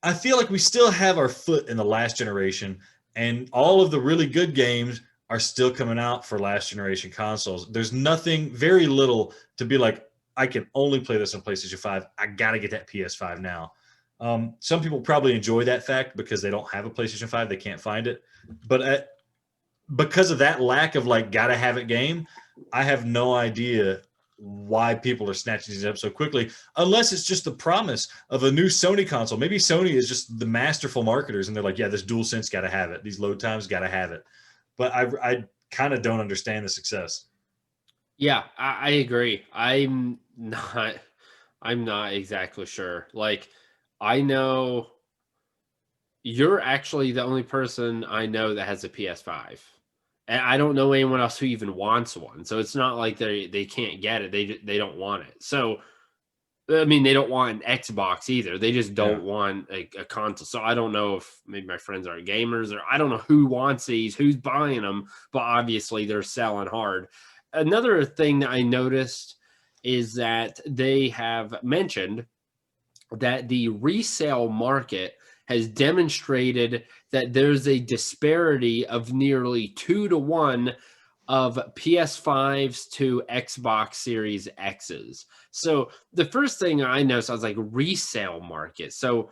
I feel like we still have our foot in the last generation, and all of the really good games are still coming out for last generation consoles. There's nothing, very little to be like, I can only play this on PlayStation 5. I got to get that PS5 now. Some people probably enjoy that fact because they don't have a PlayStation 5, they can't find it. But because of that lack of like gotta have it game, I have no idea why people are snatching these up so quickly, unless it's just the promise of a new Sony console. Maybe Sony is just the masterful marketers and they're like, yeah, this DualSense got to have it. These load times got to have it. But I kind of don't understand the success. Yeah, I agree. I'm not exactly sure. Like, I know you're actually the only person I know that has a PS5. And I don't know anyone else who even wants one. So it's not like they can't get it. They don't want it. So I mean, they don't want an Xbox either. They just don't want a console. So I don't know if maybe my friends are gamers, or I don't know who wants these, who's buying them, but obviously they're selling hard. Another thing that I noticed is that they have mentioned that the resale market has demonstrated that there's a disparity of nearly 2-to-1 of PS5s to Xbox Series X's. So the first thing I noticed, I was like, resale market. So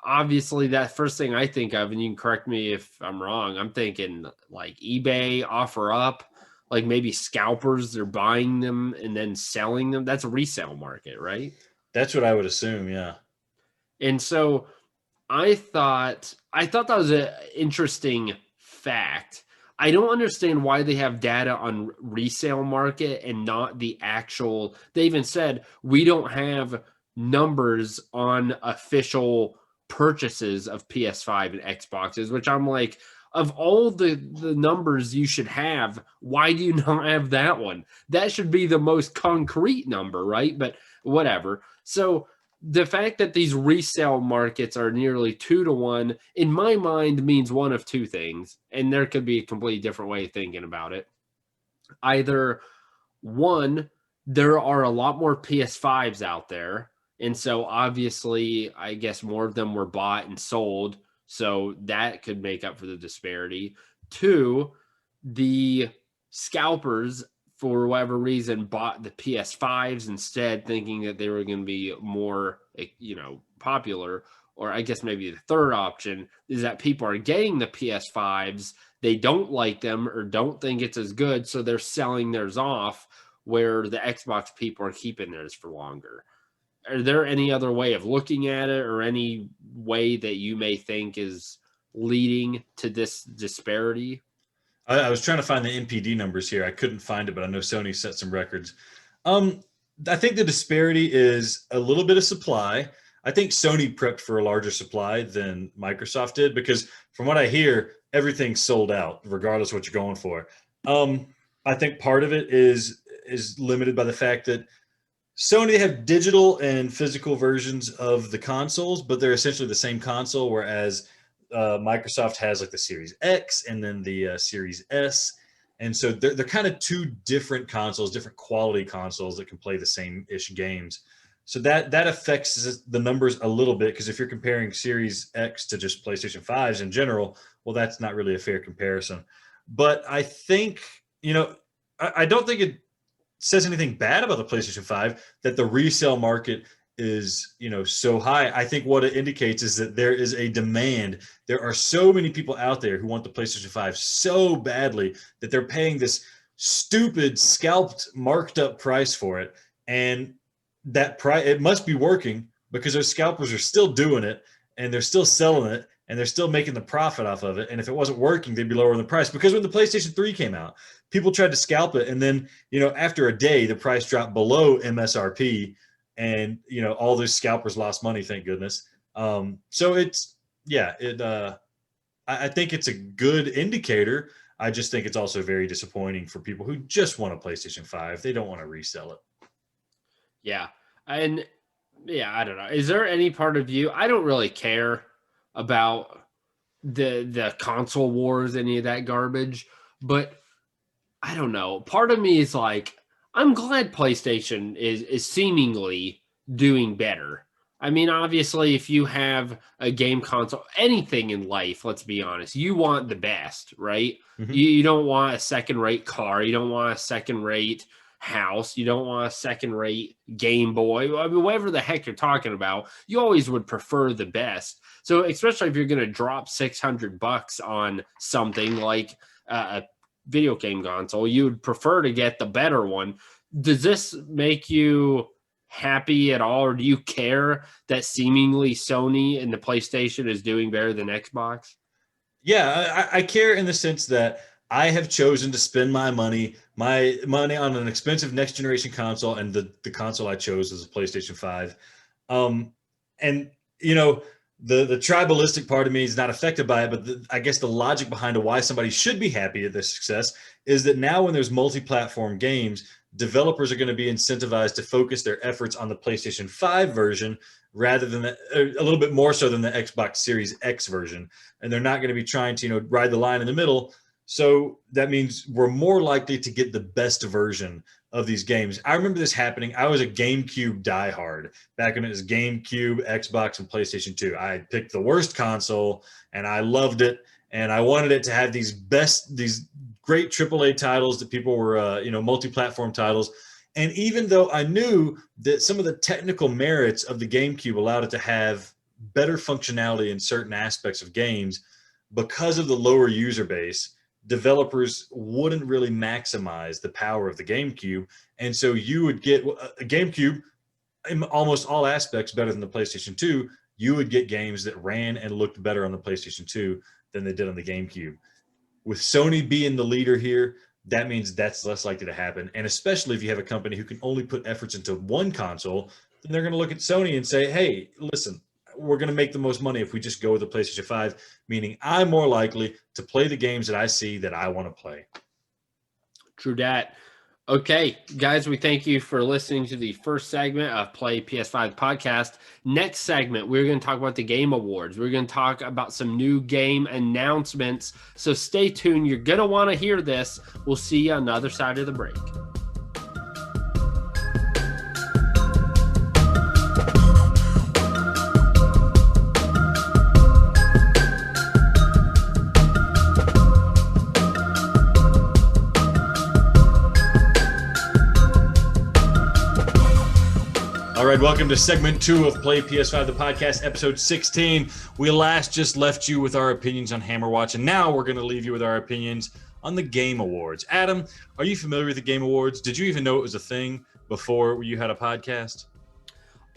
obviously that first thing I think of, and you can correct me if I'm wrong, I'm thinking like eBay, offer up, like maybe scalpers, they're buying them and then selling them. That's a resale market, right? That's what I would assume, yeah. And so I thought that was an interesting fact. I don't understand why they have data on resale market and not the actual. They even said we don't have numbers on official purchases of PS5 and Xboxes, which I'm like, of all the numbers you should have, why do you not have that one? That should be the most concrete number, right? But whatever. So the fact that these resale markets are nearly 2-to-1 in my mind means one of two things, and there could be a completely different way of thinking about it. Either one, there are a lot more PS5s out there, and so obviously I guess more of them were bought and sold, so that could make up for the disparity. Two, the scalpers for whatever reason bought the PS5s instead, thinking that they were going to be more, popular. Or I guess maybe the third option is that people are getting the PS5s, they don't like them or don't think it's as good, so they're selling theirs off, where the Xbox people are keeping theirs for longer. Are there any other way of looking at it, or any way that you may think is leading to this disparity? I was trying to find the NPD numbers here. I couldn't find it, but I know Sony set some records. Um, I think the disparity is a little bit of supply. I think Sony prepped for a larger supply than Microsoft did because, from what I hear, everything's sold out, regardless of what you're going for. I think part of it is limited by the fact that Sony have digital and physical versions of the consoles, but they're essentially the same console, whereas Microsoft has like the Series X and then the Series S. And so they're kind of two different consoles, different quality consoles that can play the same ish games. So that affects the numbers a little bit, because if you're comparing Series X to just PlayStation 5s in general, well, that's not really a fair comparison. But I think, I don't think it says anything bad about the PlayStation 5 that the resale market is, so high. I think what it indicates is that there is a demand. There are so many people out there who want the PlayStation 5 so badly that they're paying this stupid scalped marked up price for it. And that price, it must be working because those scalpers are still doing it. and they're still selling it, and they're still making the profit off of it. And if it wasn't working, they'd be lowering the price. Because when the PlayStation 3 came out, people tried to scalp it, and then after a day, the price dropped below MSRP, and all those scalpers lost money. Thank goodness. So I think it's a good indicator. I just think it's also very disappointing for people who just want a PlayStation 5. They don't want to resell it. Yeah. And I don't know. Is there any part of you? I don't really care about the console wars, any of that garbage, but I don't know. Part of me is like, I'm glad PlayStation is seemingly doing better. I mean, obviously, if you have a game console, anything in life, let's be honest, you want the best, right? Mm-hmm. You don't want a second-rate car. You don't want a second-rate house. You don't want a second-rate Game Boy. I mean, whatever the heck you're talking about, you always would prefer the best. So, especially if you're going to drop $600 on something like a video game console, you would prefer to get the better one. Does this make you happy at all, or do you care that seemingly Sony and the PlayStation is doing better than Xbox? Yeah, I care in the sense that I have chosen to spend my money on an expensive next generation console, and the console I chose was a PlayStation 5. And the tribalistic part of me is not affected by it, but I guess the logic behind why somebody should be happy at their success is that now when there's multi-platform games, developers are going to be incentivized to focus their efforts on the PlayStation 5 version rather than a little bit more so than the Xbox Series X version. And they're not going to be trying to, ride the line in the middle. So that means we're more likely to get the best version of these games. I remember this happening. I was a GameCube diehard back when it was GameCube, Xbox, and PlayStation 2. I picked the worst console, and I loved it. And I wanted it to have these great AAA titles that people were, multi-platform titles. And even though I knew that some of the technical merits of the GameCube allowed it to have better functionality in certain aspects of games, because of the lower user base, developers wouldn't really maximize the power of the GameCube. And so you would get a GameCube in almost all aspects better than the PlayStation 2. You would get games that ran and looked better on the PlayStation 2 than they did on the GameCube. With Sony being the leader here, that means that's less likely to happen. And especially if you have a company who can only put efforts into one console, then they're going to look at Sony and say, hey, listen, we're going to make the most money if we just go with the PlayStation 5, meaning I'm more likely to play the games that I see that I want to play. True that. Okay, guys, we thank you for listening to the first segment of Play PS5 podcast. Next segment, we're going to talk about the Game Awards. We're going to talk about some new game announcements. So stay tuned. You're going to want to hear this. We'll see you on the other side of the break. All right, welcome to segment 2 of Play PS5, the podcast, episode 16. We last just left you with our opinions on Hammerwatch, and now we're going to leave you with our opinions on the Game Awards. Adam, are you familiar with the Game Awards? Did you even know it was a thing before you had a podcast?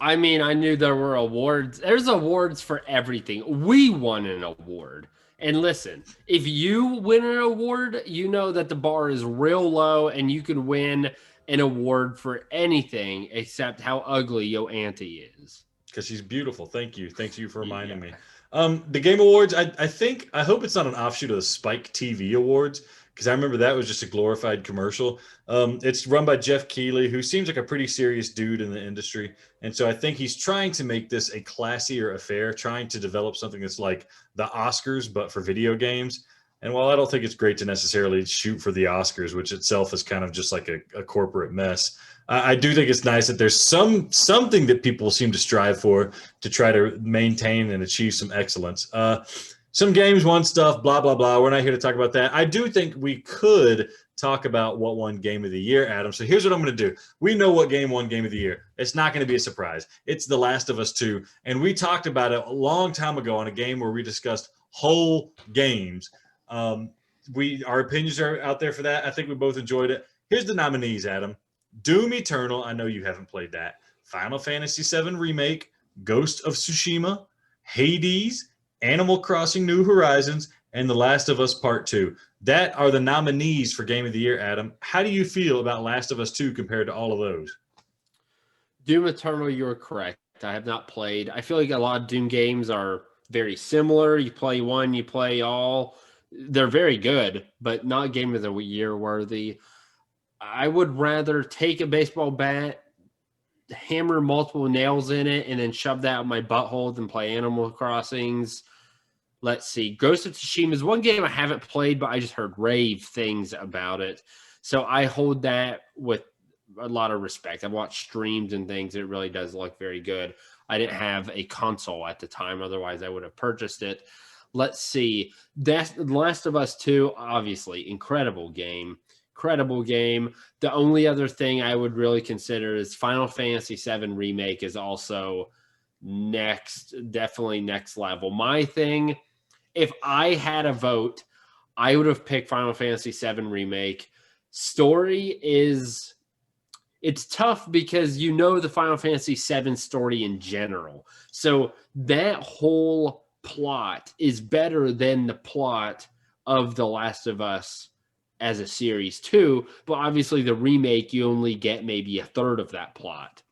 I mean, I knew there were awards. There's awards for everything. We won an award. And listen, if you win an award, you know that the bar is real low and you can win an award for anything except how ugly your auntie is. Because she's beautiful. Thank you. Thank you for reminding me. The Game Awards, I hope it's not an offshoot of the Spike TV Awards, because I remember that was just a glorified commercial. It's run by Jeff Keighley, who seems like a pretty serious dude in the industry. And so I think he's trying to make this a classier affair, trying to develop something that's like the Oscars, but for video games. And while I don't think it's great to necessarily shoot for the Oscars, which itself is kind of just like a corporate mess, I do think it's nice that there's something that people seem to strive for to try to maintain and achieve some excellence. Some games won stuff, blah, blah, blah. We're not here to talk about that. I do think we could talk about what won Game of the Year, Adam. So here's what I'm going to do. We know what game won Game of the Year. It's not going to be a surprise. It's The Last of Us 2. And we talked about it a long time ago on a game where we discussed whole games. Our opinions are out there for that. I think we both enjoyed it. Here's the nominees, Adam. Doom Eternal. I know you haven't played that. Final Fantasy VII Remake. Ghost of Tsushima. Hades, Animal Crossing New Horizons, and The Last of Us Part 2. That are the nominees for Game of the Year, Adam. How do you feel about Last of Us 2 compared to all of those? Doom Eternal, you're correct. I have not played. I feel like a lot of Doom games are very similar. You play one, you play all. They're very good, but not Game of the Year worthy. I would rather take a baseball bat, hammer multiple nails in it, and then shove that in my butthole than play Animal Crossings. Let's see. Ghost of Tsushima is one game I haven't played, but I just heard rave things about it. So I hold that with a lot of respect. I've watched streams and things. It really does look very good. I didn't have a console at the time. Otherwise, I would have purchased it. Let's see. The Last of Us 2, obviously, incredible game. Incredible game. The only other thing I would really consider is Final Fantasy VII Remake is also definitely next level. My thing, if I had a vote, I would have picked Final Fantasy VII Remake. Story is, it's tough because you know the Final Fantasy VII story in general. So that whole plot is better than the plot of The Last of Us as a series too. But obviously the remake, you only get maybe a third of that plot.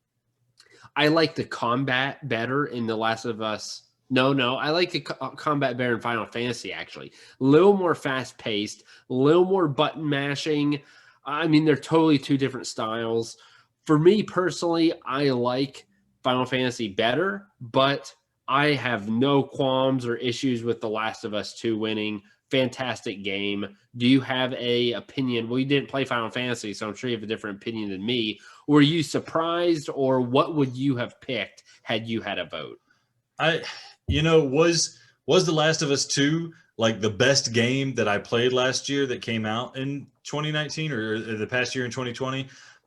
I like the combat better in The Last of Us. No, I like the combat better in Final Fantasy, actually. A little more fast-paced, a little more button mashing. I mean, they're totally two different styles. For me personally, I like Final Fantasy better, but I have no qualms or issues with The Last of Us 2 winning. Fantastic game. Do you have a opinion? Well, you didn't play Final Fantasy, so I'm sure you have a different opinion than me. Were you surprised, or what would you have picked had you had a vote? Was The Last of Us 2 like the best game that I played last year that came out in 2019 or the past year in 2020?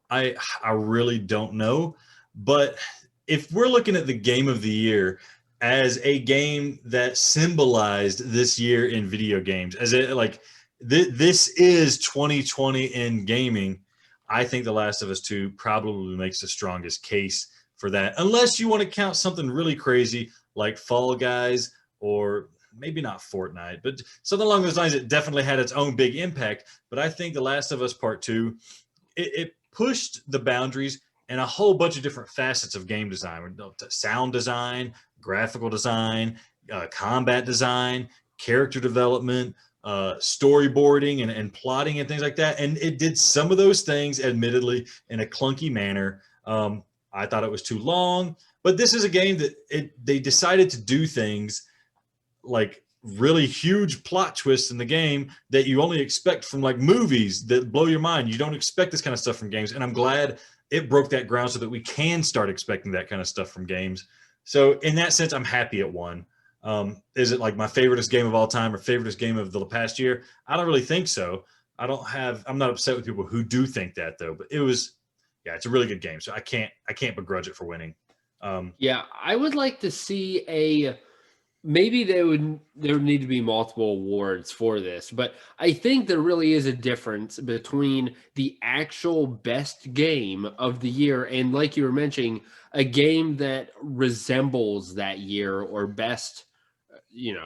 I really don't know. But if we're looking at the game of the year as a game that symbolized this year in video games, as it like this is 2020 in gaming, I think The Last of Us 2 probably makes the strongest case for that, unless you want to count something really crazy like Fall Guys or maybe not Fortnite, but something along those lines. It definitely had its own big impact. But I think The Last of Us Part 2, it pushed the boundaries in a whole bunch of different facets of game design, sound design, graphical design, combat design, character development, storyboarding and plotting and things like that. And it did some of those things, admittedly, in a clunky manner. I thought it was too long, but this is a game that they decided to do things like really huge plot twists in the game that you only expect from like movies that blow your mind. You don't expect this kind of stuff from games. And I'm glad it broke that ground so that we can start expecting that kind of stuff from games. So in that sense, I'm happy it won. Is it like my favoriteest game of all time or favoriteest game of the past year? I don't really think so. I'm not upset with people who do think that though, but it's a really good game. So I can't begrudge it for winning. Yeah, I would like to see maybe there would need to be multiple awards for this, but I think there really is a difference between the actual best game of the year and, like you were mentioning, a game that resembles that year or best,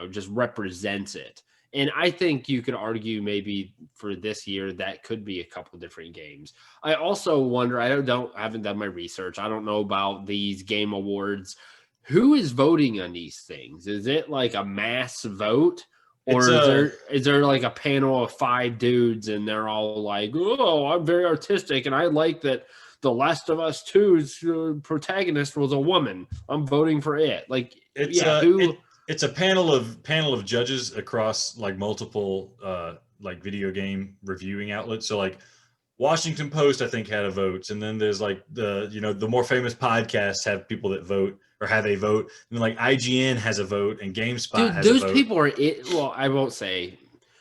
just represents it. And I think you could argue maybe for this year that could be a couple different games. I also wonder, I haven't done my research. I don't know about these game awards. Who is voting on these things? Is it like a mass vote? Or is there like a panel of 5 dudes and they're all like, oh, I'm very artistic and I like that The Last of Us 2's protagonist was a woman. I'm voting for it. Like, it's a panel of judges across like multiple like video game reviewing outlets. So like Washington Post, I think, had a vote, and then there's like the more famous podcasts have people that vote or have a vote, and then like IGN has a vote and GameSpot has a vote. Those people are well, I won't say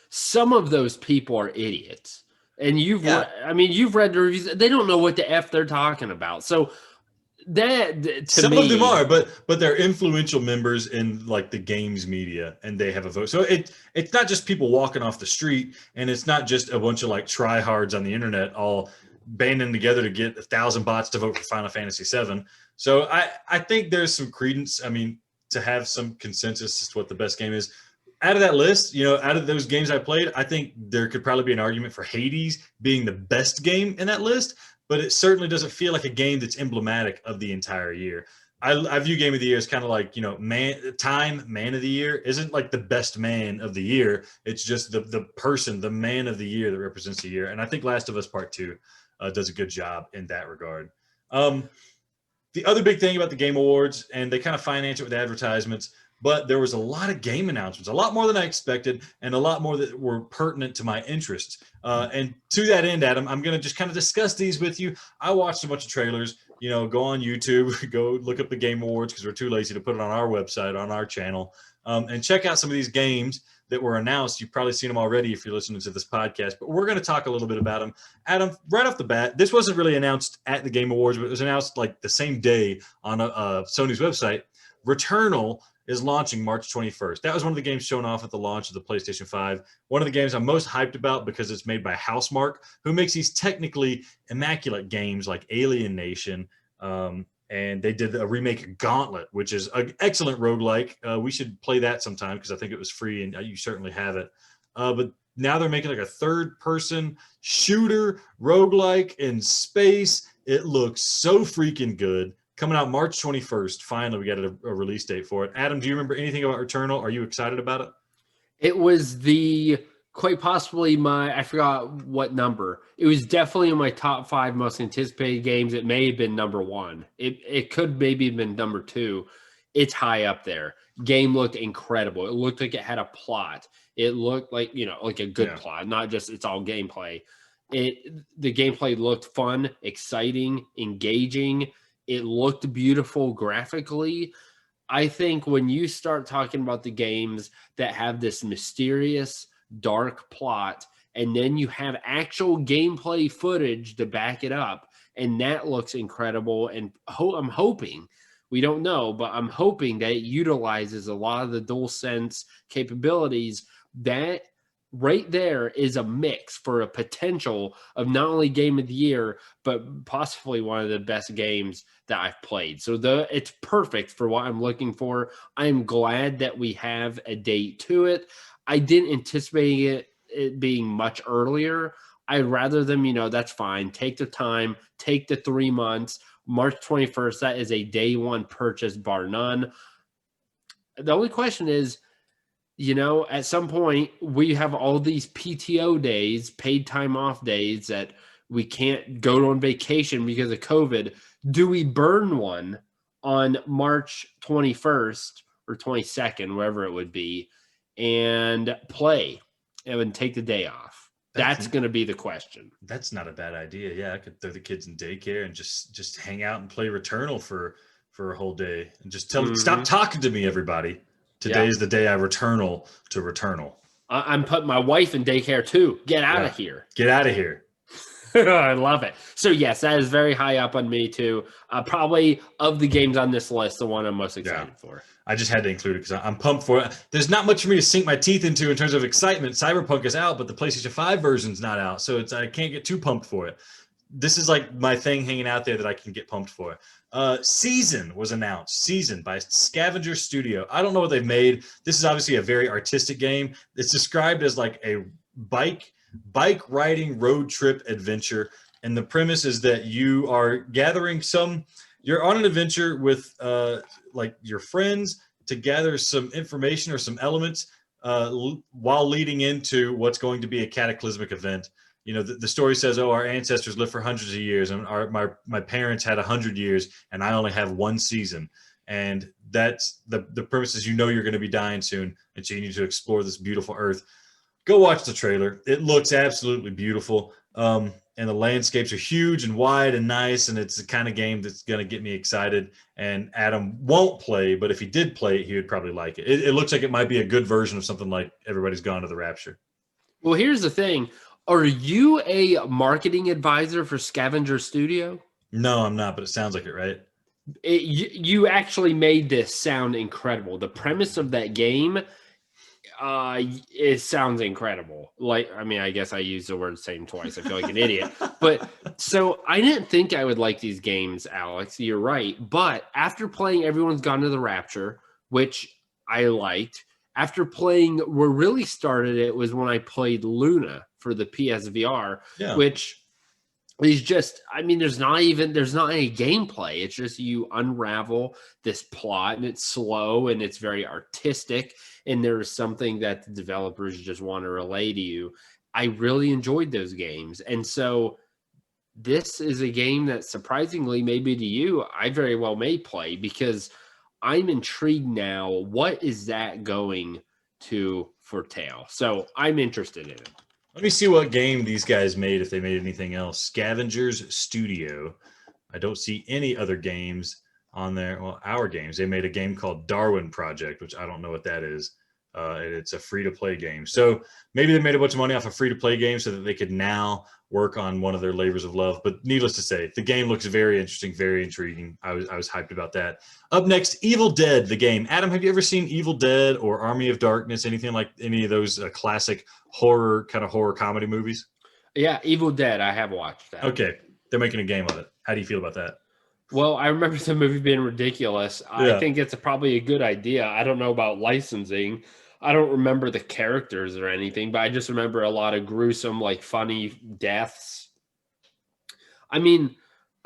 some of those people are idiots. And you've read the reviews. They don't know what the F they're talking about. So that some of them are, but they're influential members in like the games media, and they have a vote. So it's not just people walking off the street, and it's not just a bunch of like tryhards on the internet all banding together to get 1,000 bots to vote for Final Fantasy VII. So I think there's some credence. I mean, to have some consensus as to what the best game is. Out of that list, out of those games I played, I think there could probably be an argument for Hades being the best game in that list, but it certainly doesn't feel like a game that's emblematic of the entire year. I view Game of the Year as kind of like, man of the year isn't like the best man of the year. It's just the person, the man of the year that represents the year. And I think Last of Us Part 2 does a good job in that regard. The other big thing about the Game Awards, and they kind of finance it with advertisements, but there was a lot of game announcements, a lot more than I expected, and a lot more that were pertinent to my interests. And to that end, Adam, I'm going to just kind of discuss these with you. I watched a bunch of trailers. Go on YouTube, go look up the Game Awards because we're too lazy to put it on our website, on our channel, and check out some of these games that were announced. You've probably seen them already if you're listening to this podcast, but we're going to talk a little bit about them. Adam, right off the bat, this wasn't really announced at the Game Awards, but it was announced like the same day on Sony's website. Returnal is launching March 21st. That was one of the games shown off at the launch of the PlayStation 5. One of the games I'm most hyped about because it's made by Housemarque, who makes these technically immaculate games like Alien Nation. And they did a remake of Gauntlet, which is an excellent roguelike. We should play that sometime because I think it was free and you certainly have it. But now they're making like a third-person shooter roguelike in space. It looks so freaking good. Coming out March 21st. Finally, we got a release date for it. Adam, do you remember anything about Returnal? Are you excited about it? It was quite possibly I forgot what number. It was definitely in my top 5 most anticipated games. It may have been number 1. It could maybe have been number 2. It's high up there. Game looked incredible. It looked like it had a plot. It looked like, like a good plot, not just it's all gameplay. The gameplay looked fun, exciting, engaging. It looked beautiful graphically. I think when you start talking about the games that have this mysterious, dark plot, and then you have actual gameplay footage to back it up, and that looks incredible. And I'm hoping, we don't know, but I'm hoping that it utilizes a lot of the DualSense capabilities. That right there is a mix for a potential of not only Game of the Year, but possibly one of the best games that I've played. So it's perfect for what I'm looking for. I'm glad that we have a date to it. I didn't anticipate it being much earlier. I'd rather them, that's fine. Take the time, take the 3 months. March 21st, that is a day one purchase, bar none. The only question is, at some point we have all these PTO days, paid time off days that we can't go on vacation because of COVID. Do we burn one on March 21st or 22nd, wherever it would be, and play and take the day off? That's going to be the question. That's not a bad idea. Yeah, I could throw the kids in daycare and just hang out and play Returnal for a whole day and just tell them, stop talking to me, everybody. Today is the day I Returnal to Returnal. I'm putting my wife in daycare too. Get out of here. Get out of here. I love it. So yes, that is very high up on me too. Probably of the games on this list, the one I'm most excited for. I just had to include it because I'm pumped for it. There's not much for me to sink my teeth into in terms of excitement. Cyberpunk is out, but the PlayStation 5 version's not out, so I can't get too pumped for it. This is like my thing hanging out there that I can get pumped for. Season was announced. Season by Scavenger Studio. I don't know what they've made. This is obviously a very artistic game. It's described as like a bike riding road trip adventure, and the premise is that you are gathering you're on an adventure with like your friends to gather some information or some elements while leading into what's going to be a cataclysmic event. The story says, our ancestors lived for hundreds of years, and my parents had 100 years, and I only have 1 season. And that's the premise is you're going to be dying soon, and so you need to explore this beautiful earth. Go watch the trailer. It looks absolutely beautiful. And the landscapes are huge and wide and nice, and it's the kind of game that's going to get me excited. And Adam won't play, but if he did play it, he would probably like it. It looks like it might be a good version of something like Everybody's Gone to the Rapture. Well, here's the thing. Are you a marketing advisor for Scavenger Studio? No, I'm not, but it sounds like it, right? You actually made this sound incredible. The premise of that game, it sounds incredible. I guess I used the word same twice. I feel like an idiot. But so I didn't think I would like these games, Alex. You're right. But after playing Everyone's Gone to the Rapture, which I liked. After playing, where really started it was when I played Luna for the PSVR, which is just, I mean, there's not any gameplay. It's just you unravel this plot, and it's slow and it's very artistic. And there is something that the developers just want to relay to you. I really enjoyed those games. And so this is a game that surprisingly, maybe to you, I very well may play, because I'm intrigued now. What is that going to foretell? So I'm interested in it. Let me see what game these guys made, if they made anything else. Scavengers Studio. I don't see any other games on there. Well, our games. They made a game called Darwin Project, which I don't know what that is. It's a free-to-play game. So maybe they made a bunch of money off a free-to-play game so that they could now work on one of their labors of love. But needless to say, the game looks very interesting, very intriguing. I was hyped about that. Up next, Evil Dead, the game. Adam, have you ever seen Evil Dead or Army of Darkness, anything like any of those classic horror comedy movies? Yeah, Evil Dead, I have watched that. Okay, they're making a game of it. How do you feel about that? Well, I remember the movie being ridiculous. I think it's probably a good idea. I don't know about licensing. I don't remember the characters or anything, but I just remember a lot of gruesome, like funny deaths. I mean,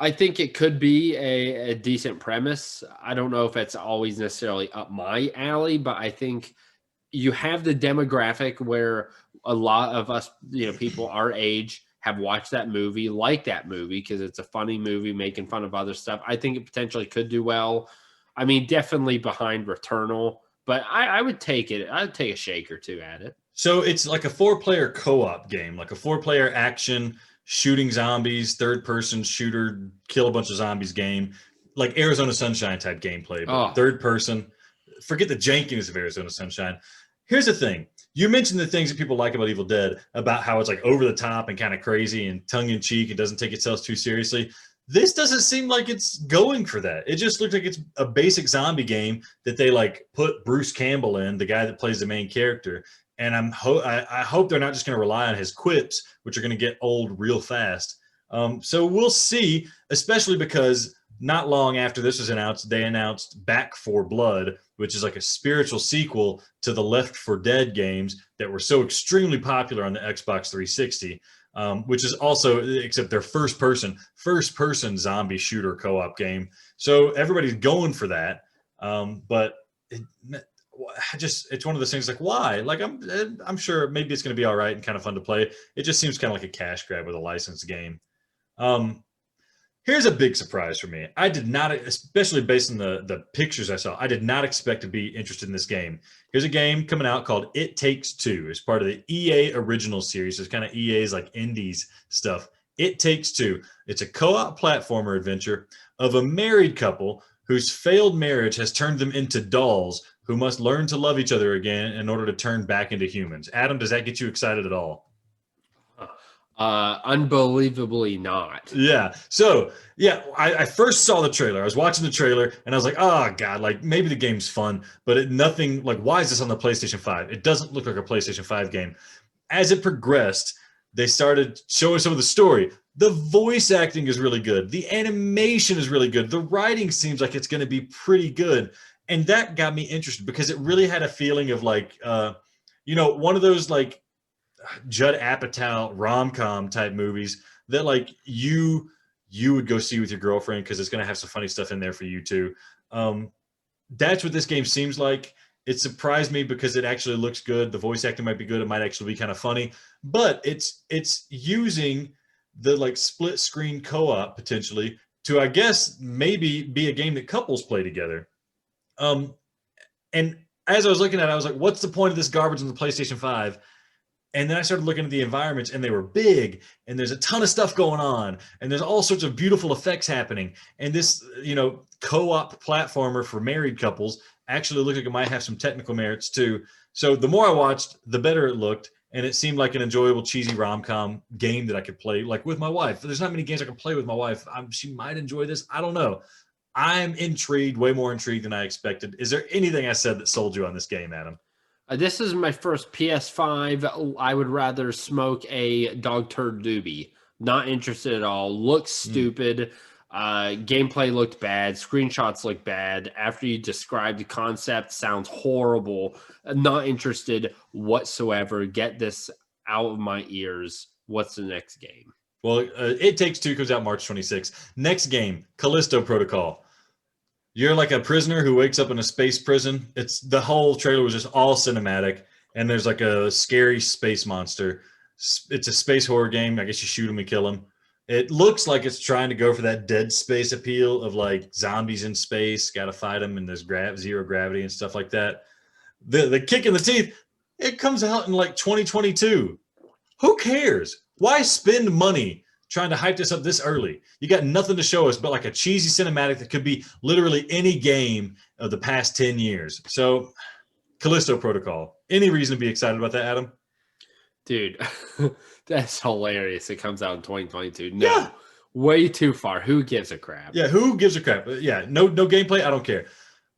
I think it could be a decent premise. I don't know if it's always necessarily up my alley, but I think you have the demographic where a lot of us, people our age have watched that movie, like that movie, because it's a funny movie making fun of other stuff. I think it potentially could do well. I mean, definitely behind Returnal. But I would take it. I'd take a shake or two at it. So it's like a 4-player co-op game, like a 4-player action, shooting zombies, third-person shooter, kill a bunch of zombies game, like Arizona Sunshine type gameplay, but third person. Forget the jankiness of Arizona Sunshine. Here's the thing. You mentioned the things that people like about Evil Dead, about how it's like over the top and kind of crazy and tongue-in-cheek and doesn't take itself too seriously. This doesn't seem like it's going for that. It just looks like it's a basic zombie game that they like put Bruce Campbell in, the guy that plays the main character. And I hope they're not just going to rely on his quips, which are going to get old real fast. So we'll see, especially because not long after this was announced, they announced Back 4 Blood, which is like a spiritual sequel to the Left 4 Dead games that were so extremely popular on the Xbox 360. Which is also, except their first person zombie shooter co-op game. So everybody's going for that. But it's one of those things like, why? Like, I'm sure maybe it's going to be all right and kind of fun to play. It just seems kind of like a cash grab with a licensed game. Here's a big surprise for me. I did not, especially based on the pictures I saw, I did not expect to be interested in this game. Here's a game coming out called It Takes Two. It's part of the EA original series. It's kind of EA's like indies stuff. It Takes Two. It's a co-op platformer adventure of a married couple whose failed marriage has turned them into dolls who must learn to love each other again in order to turn back into humans. Adam, does that get you excited at all? Unbelievably not. Yeah. So yeah, I first saw the trailer. I was watching the trailer and I was like, oh God, like maybe the game's fun, but nothing like, why is this on the PlayStation 5? It doesn't look like a PlayStation 5 game. As it progressed, they started showing some of the story. The voice acting is really good. The animation is really good. The writing seems like it's going to be pretty good. And that got me interested because it really had a feeling of like, one of those like Judd Apatow rom-com type movies that like you would go see with your girlfriend because it's going to have some funny stuff in there for you too. That's what this game seems like. It surprised me because it actually looks good. The voice acting might be good. It might actually be kind of funny, but it's using the like split screen co-op potentially to, I guess, maybe be a game that couples play together. And as I was looking at it, I was like, what's the point of this garbage on the PlayStation 5? And then I started looking at the environments and they were big and there's a ton of stuff going on and there's all sorts of beautiful effects happening. And this, co-op platformer for married couples actually looked like it might have some technical merits too. So the more I watched, the better it looked. And it seemed like an enjoyable, cheesy rom-com game that I could play like with my wife. There's not many games I can play with my wife. She might enjoy this. I don't know. I'm intrigued, way more intrigued than I expected. Is there anything I said that sold you on this game, Adam? This is my first PS5. I would rather smoke a dog turd doobie. Not interested at all. Looks stupid. Gameplay looked bad. Screenshots looked bad. After you described the concept, sounds horrible. Not interested whatsoever. Get this out of my ears. What's the next game? Well, It Takes Two comes out March 26th. Next game, Callisto Protocol. You're like a prisoner who wakes up in a space prison. It's the whole trailer was just all cinematic, and there's like a scary space monster. It's a space horror game. I guess you shoot him and kill him. It looks like it's trying to go for that Dead Space appeal of like zombies in space, got to fight them, and there's zero gravity and stuff like that. The kick in the teeth. It comes out in like 2022. Who cares? Why spend money trying to hype this up this early? You got nothing to show us but like a cheesy cinematic that could be literally any game of the past 10 years. So, Callisto Protocol. Any reason to be excited about that, Adam? Dude, that's hilarious. It comes out in 2022. No, yeah. Way too far. Who gives a crap? Yeah, who gives a crap? Yeah, no gameplay. I don't care.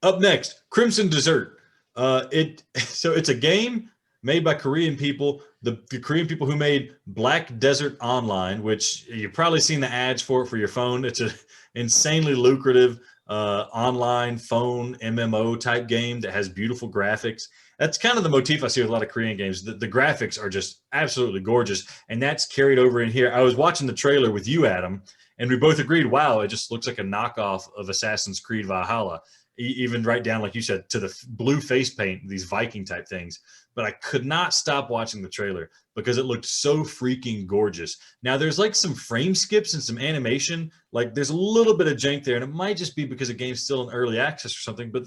Up next, Crimson Desert. So it's a game made by Korean people, the Korean people who made Black Desert Online, which you've probably seen the ads for it for your phone. It's an insanely lucrative online phone MMO type game that has beautiful graphics. That's kind of the motif I see with a lot of Korean games. The graphics are just absolutely gorgeous, and that's carried over in here. I was watching the trailer with you, Adam, and we both agreed, wow, it just looks like a knockoff of Assassin's Creed Valhalla, even right down, like you said, to the blue face paint, these Viking type things. But I could not stop watching the trailer because it looked so freaking gorgeous. Now, there's like some frame skips and some animation. Like there's a little bit of jank there, and it might just be because the game's still in early access or something, but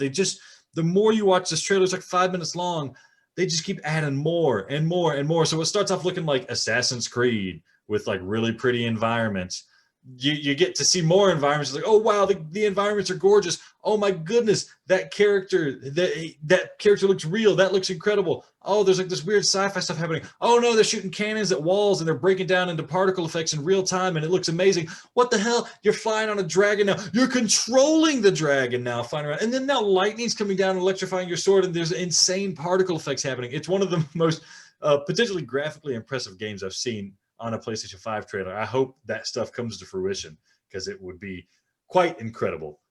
the more you watch this trailer, it's like 5 minutes long, they just keep adding more and more and more. So it starts off looking like Assassin's Creed with like really pretty environments. You get to see more environments. It's like, oh wow, the environments are gorgeous. Oh my goodness, that character looks real. That looks incredible. Oh, there's like this weird sci-fi stuff happening. Oh no, they're shooting cannons at walls and they're breaking down into particle effects in real time, and it looks amazing. What the hell? You're flying on a dragon now. You're controlling the dragon now, flying around, and then now lightning's coming down and electrifying your sword, and there's insane particle effects happening. It's one of the most potentially graphically impressive games I've seen on a PlayStation 5 trailer. I hope that stuff comes to fruition because it would be quite incredible.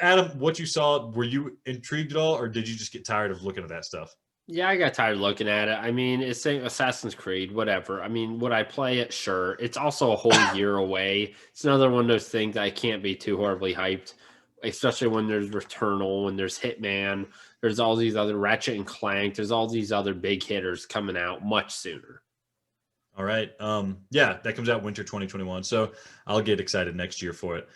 Adam, what you saw, were you intrigued at all, or did you just get tired of looking at that stuff? Yeah, I got tired of looking at it. I mean, it's saying Assassin's Creed, whatever. I mean, would I play it? Sure. It's also a whole year away. It's another one of those things I can't be too horribly hyped, especially when there's Returnal, when there's Hitman, there's all these other Ratchet and Clank, there's all these other big hitters coming out much sooner. All right. Yeah, that comes out winter 2021. So I'll get excited next year for it.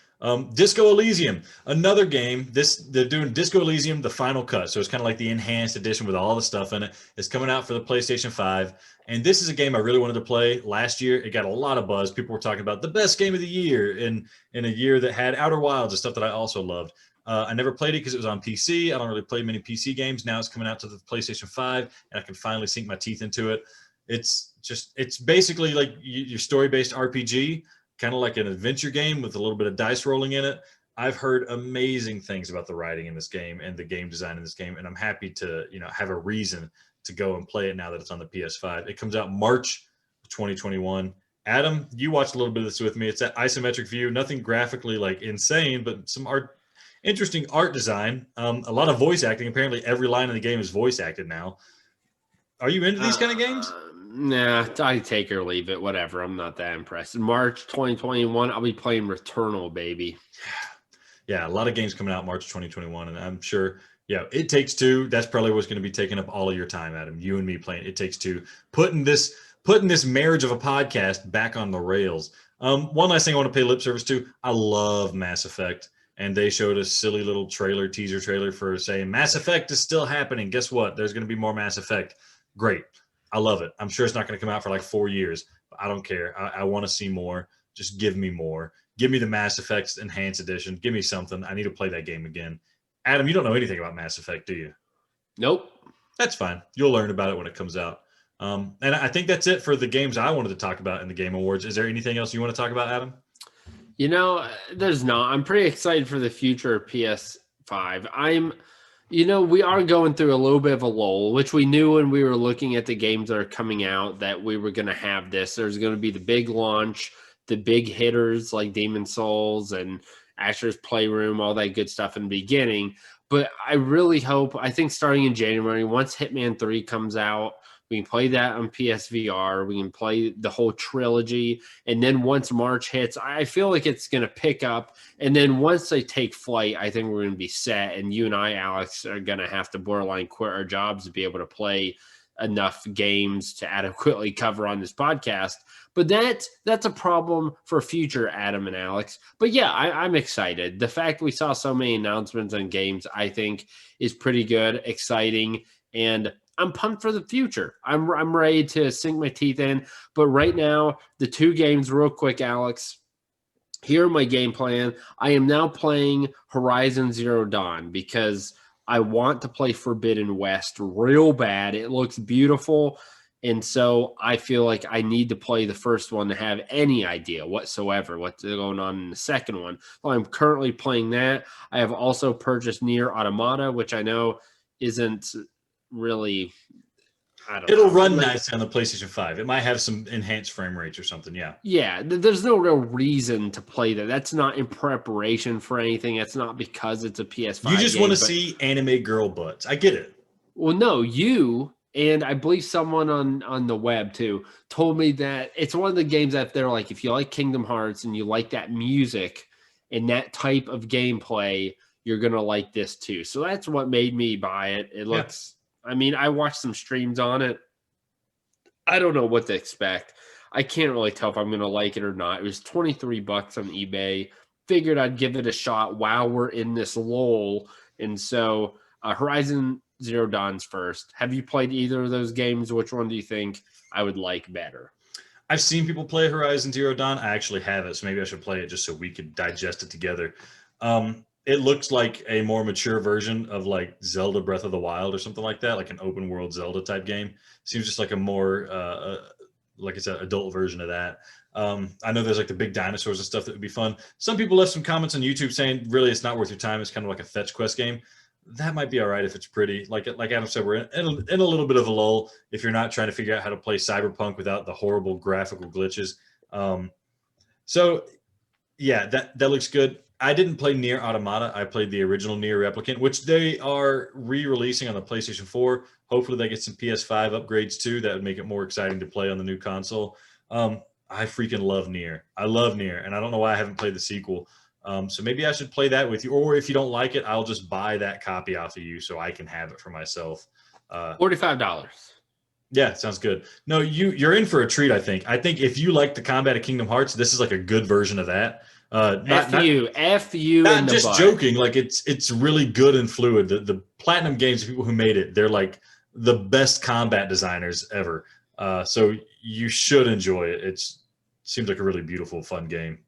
Disco Elysium, another game. They're doing Disco Elysium, the final cut. So it's kind of like the enhanced edition with all the stuff in it. It's coming out for the PlayStation 5. And this is a game I really wanted to play last year. It got a lot of buzz. People were talking about the best game of the year in a year that had Outer Wilds and stuff that I also loved. I never played it because it was on PC. I don't really play many PC games. Now it's coming out to the PlayStation 5, and I can finally sink my teeth into it. It's basically like your story-based RPG, kind of like an adventure game with a little bit of dice rolling in it. I've heard amazing things about the writing in this game and the game design in this game, and I'm happy to have a reason to go and play it now that it's on the PS5. It comes out March 2021. Adam, you watched a little bit of this with me. It's that isometric view, nothing graphically like insane, but some interesting art design. A lot of voice acting. Apparently, every line in the game is voice acted now. Are you into these kind of games? Nah, I take or leave it. Whatever. I'm not that impressed. In March 2021, I'll be playing Returnal, baby. Yeah, a lot of games coming out March 2021, and I'm sure, It Takes Two. That's probably what's going to be taking up all of your time, Adam. You and me playing It Takes Two, putting this marriage of a podcast back on the rails. One last thing I want to pay lip service to. I love Mass Effect, and they showed a silly little teaser trailer for saying Mass Effect is still happening. Guess what? There's going to be more Mass Effect. Great. I love it. I'm sure it's not going to come out for like 4 years, but I don't care. I want to see more. Just give me more. Give me the Mass Effect Enhanced Edition. Give me something. I need to play that game again. Adam, you don't know anything about Mass Effect, do you? Nope. That's fine. You'll learn about it when it comes out. And I think that's it for the games I wanted to talk about in the Game Awards. Is there anything else you want to talk about, Adam? There's not. I'm pretty excited for the future of PS5. We are going through a little bit of a lull, which we knew when we were looking at the games that are coming out that we were going to have this. There's going to be the big launch. the big hitters like Demon Souls and Asher's Playroom, all that good stuff in the beginning. But I really hope, I think starting in January, once Hitman 3 comes out, we can play that on PSVR. We can play the whole trilogy. And then once March hits, I feel like it's going to pick up. And then once they take flight, I think we're going to be set. And you and I, Alex, are going to have to borderline quit our jobs to be able to play enough games to adequately cover on this podcast. But that's a problem for future Adam and Alex. But yeah, I'm excited. The fact we saw so many announcements on games, I think, is pretty good, exciting, and I'm pumped for the future. I'm ready to sink my teeth in. But right now, the 2 games, real quick, Alex. Here are my game plan. I am now playing Horizon Zero Dawn because I want to play Forbidden West real bad. It looks beautiful. And so I feel like I need to play the first one to have any idea whatsoever what's going on in the second one. Well, I'm currently playing that. I have also purchased Nier Automata, which I know isn't really, I don't know. It'll run nice on the PlayStation 5. It might have some enhanced frame rates or something, yeah. Yeah, there's no real reason to play that. That's not in preparation for anything. That's not because it's a PS5 You just want to see anime girl butts. I get it. Well, no, you and I believe someone on the web too told me that it's one of the games that they're like, if you like Kingdom Hearts and you like that music and that type of gameplay, you're going to like this too. So that's what made me buy it. It looks, I mean, I watched some streams on it. I don't know what to expect. I can't really tell if I'm going to like it or not. It was $23 on eBay. Figured I'd give it a shot while we're in this lull. And so Horizon Zero Dawn's first. Have you played either of those games? Which one do you think I would like better? I've seen people play Horizon Zero Dawn. I actually have it, so maybe I should play it just so we could digest it together. It looks like a more mature version of like Zelda Breath of the Wild or something like that, like an open world Zelda type game. Seems just like a more, like I said, adult version of that. I know there's like the big dinosaurs and stuff that would be fun. Some people left some comments on YouTube saying, really, it's not worth your time. It's kind of like a fetch quest game. That might be all right if it's pretty. Like Adam said, we're in a little bit of a lull if you're not trying to figure out how to play Cyberpunk without the horrible graphical glitches. So, yeah, that looks good. I didn't play Nier Automata. I played the original Nier Replicant, which they are re-releasing on the PlayStation 4. Hopefully they get some PS5 upgrades too. That would make it more exciting to play on the new console. I freaking love Nier. I love Nier, and I don't know why I haven't played the sequel. So maybe I should play that with you. Or if you don't like it, I'll just buy that copy off of you so I can have it for myself. $45. Yeah, sounds good. No, you're in for a treat, I think. I think if you like the combat of Kingdom Hearts, this is like a good version of that. F you not in the just butt. joking. Like it's really good and fluid. The Platinum Games people who made it, they're like the best combat designers ever. So you should enjoy it. It seems like a really beautiful, fun game.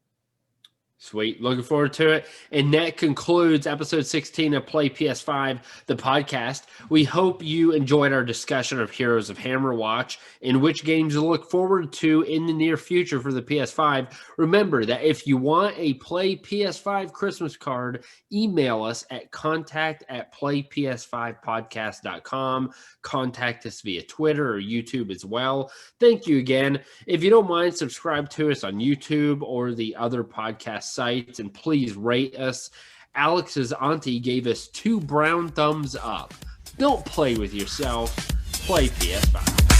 Sweet. Looking forward to it. And that concludes episode 16 of Play PS5, the podcast. We hope you enjoyed our discussion of Heroes of Hammerwatch and which games to look forward to in the near future for the PS5. Remember that if you want a Play PS5 Christmas card, email us at contact@playps5podcast.com. Contact us via Twitter or YouTube as well. Thank you again. If you don't mind, subscribe to us on YouTube or the other podcast sites, and please rate us. Alex's auntie gave us 2 brown thumbs up. Don't play with yourself. Play PS5.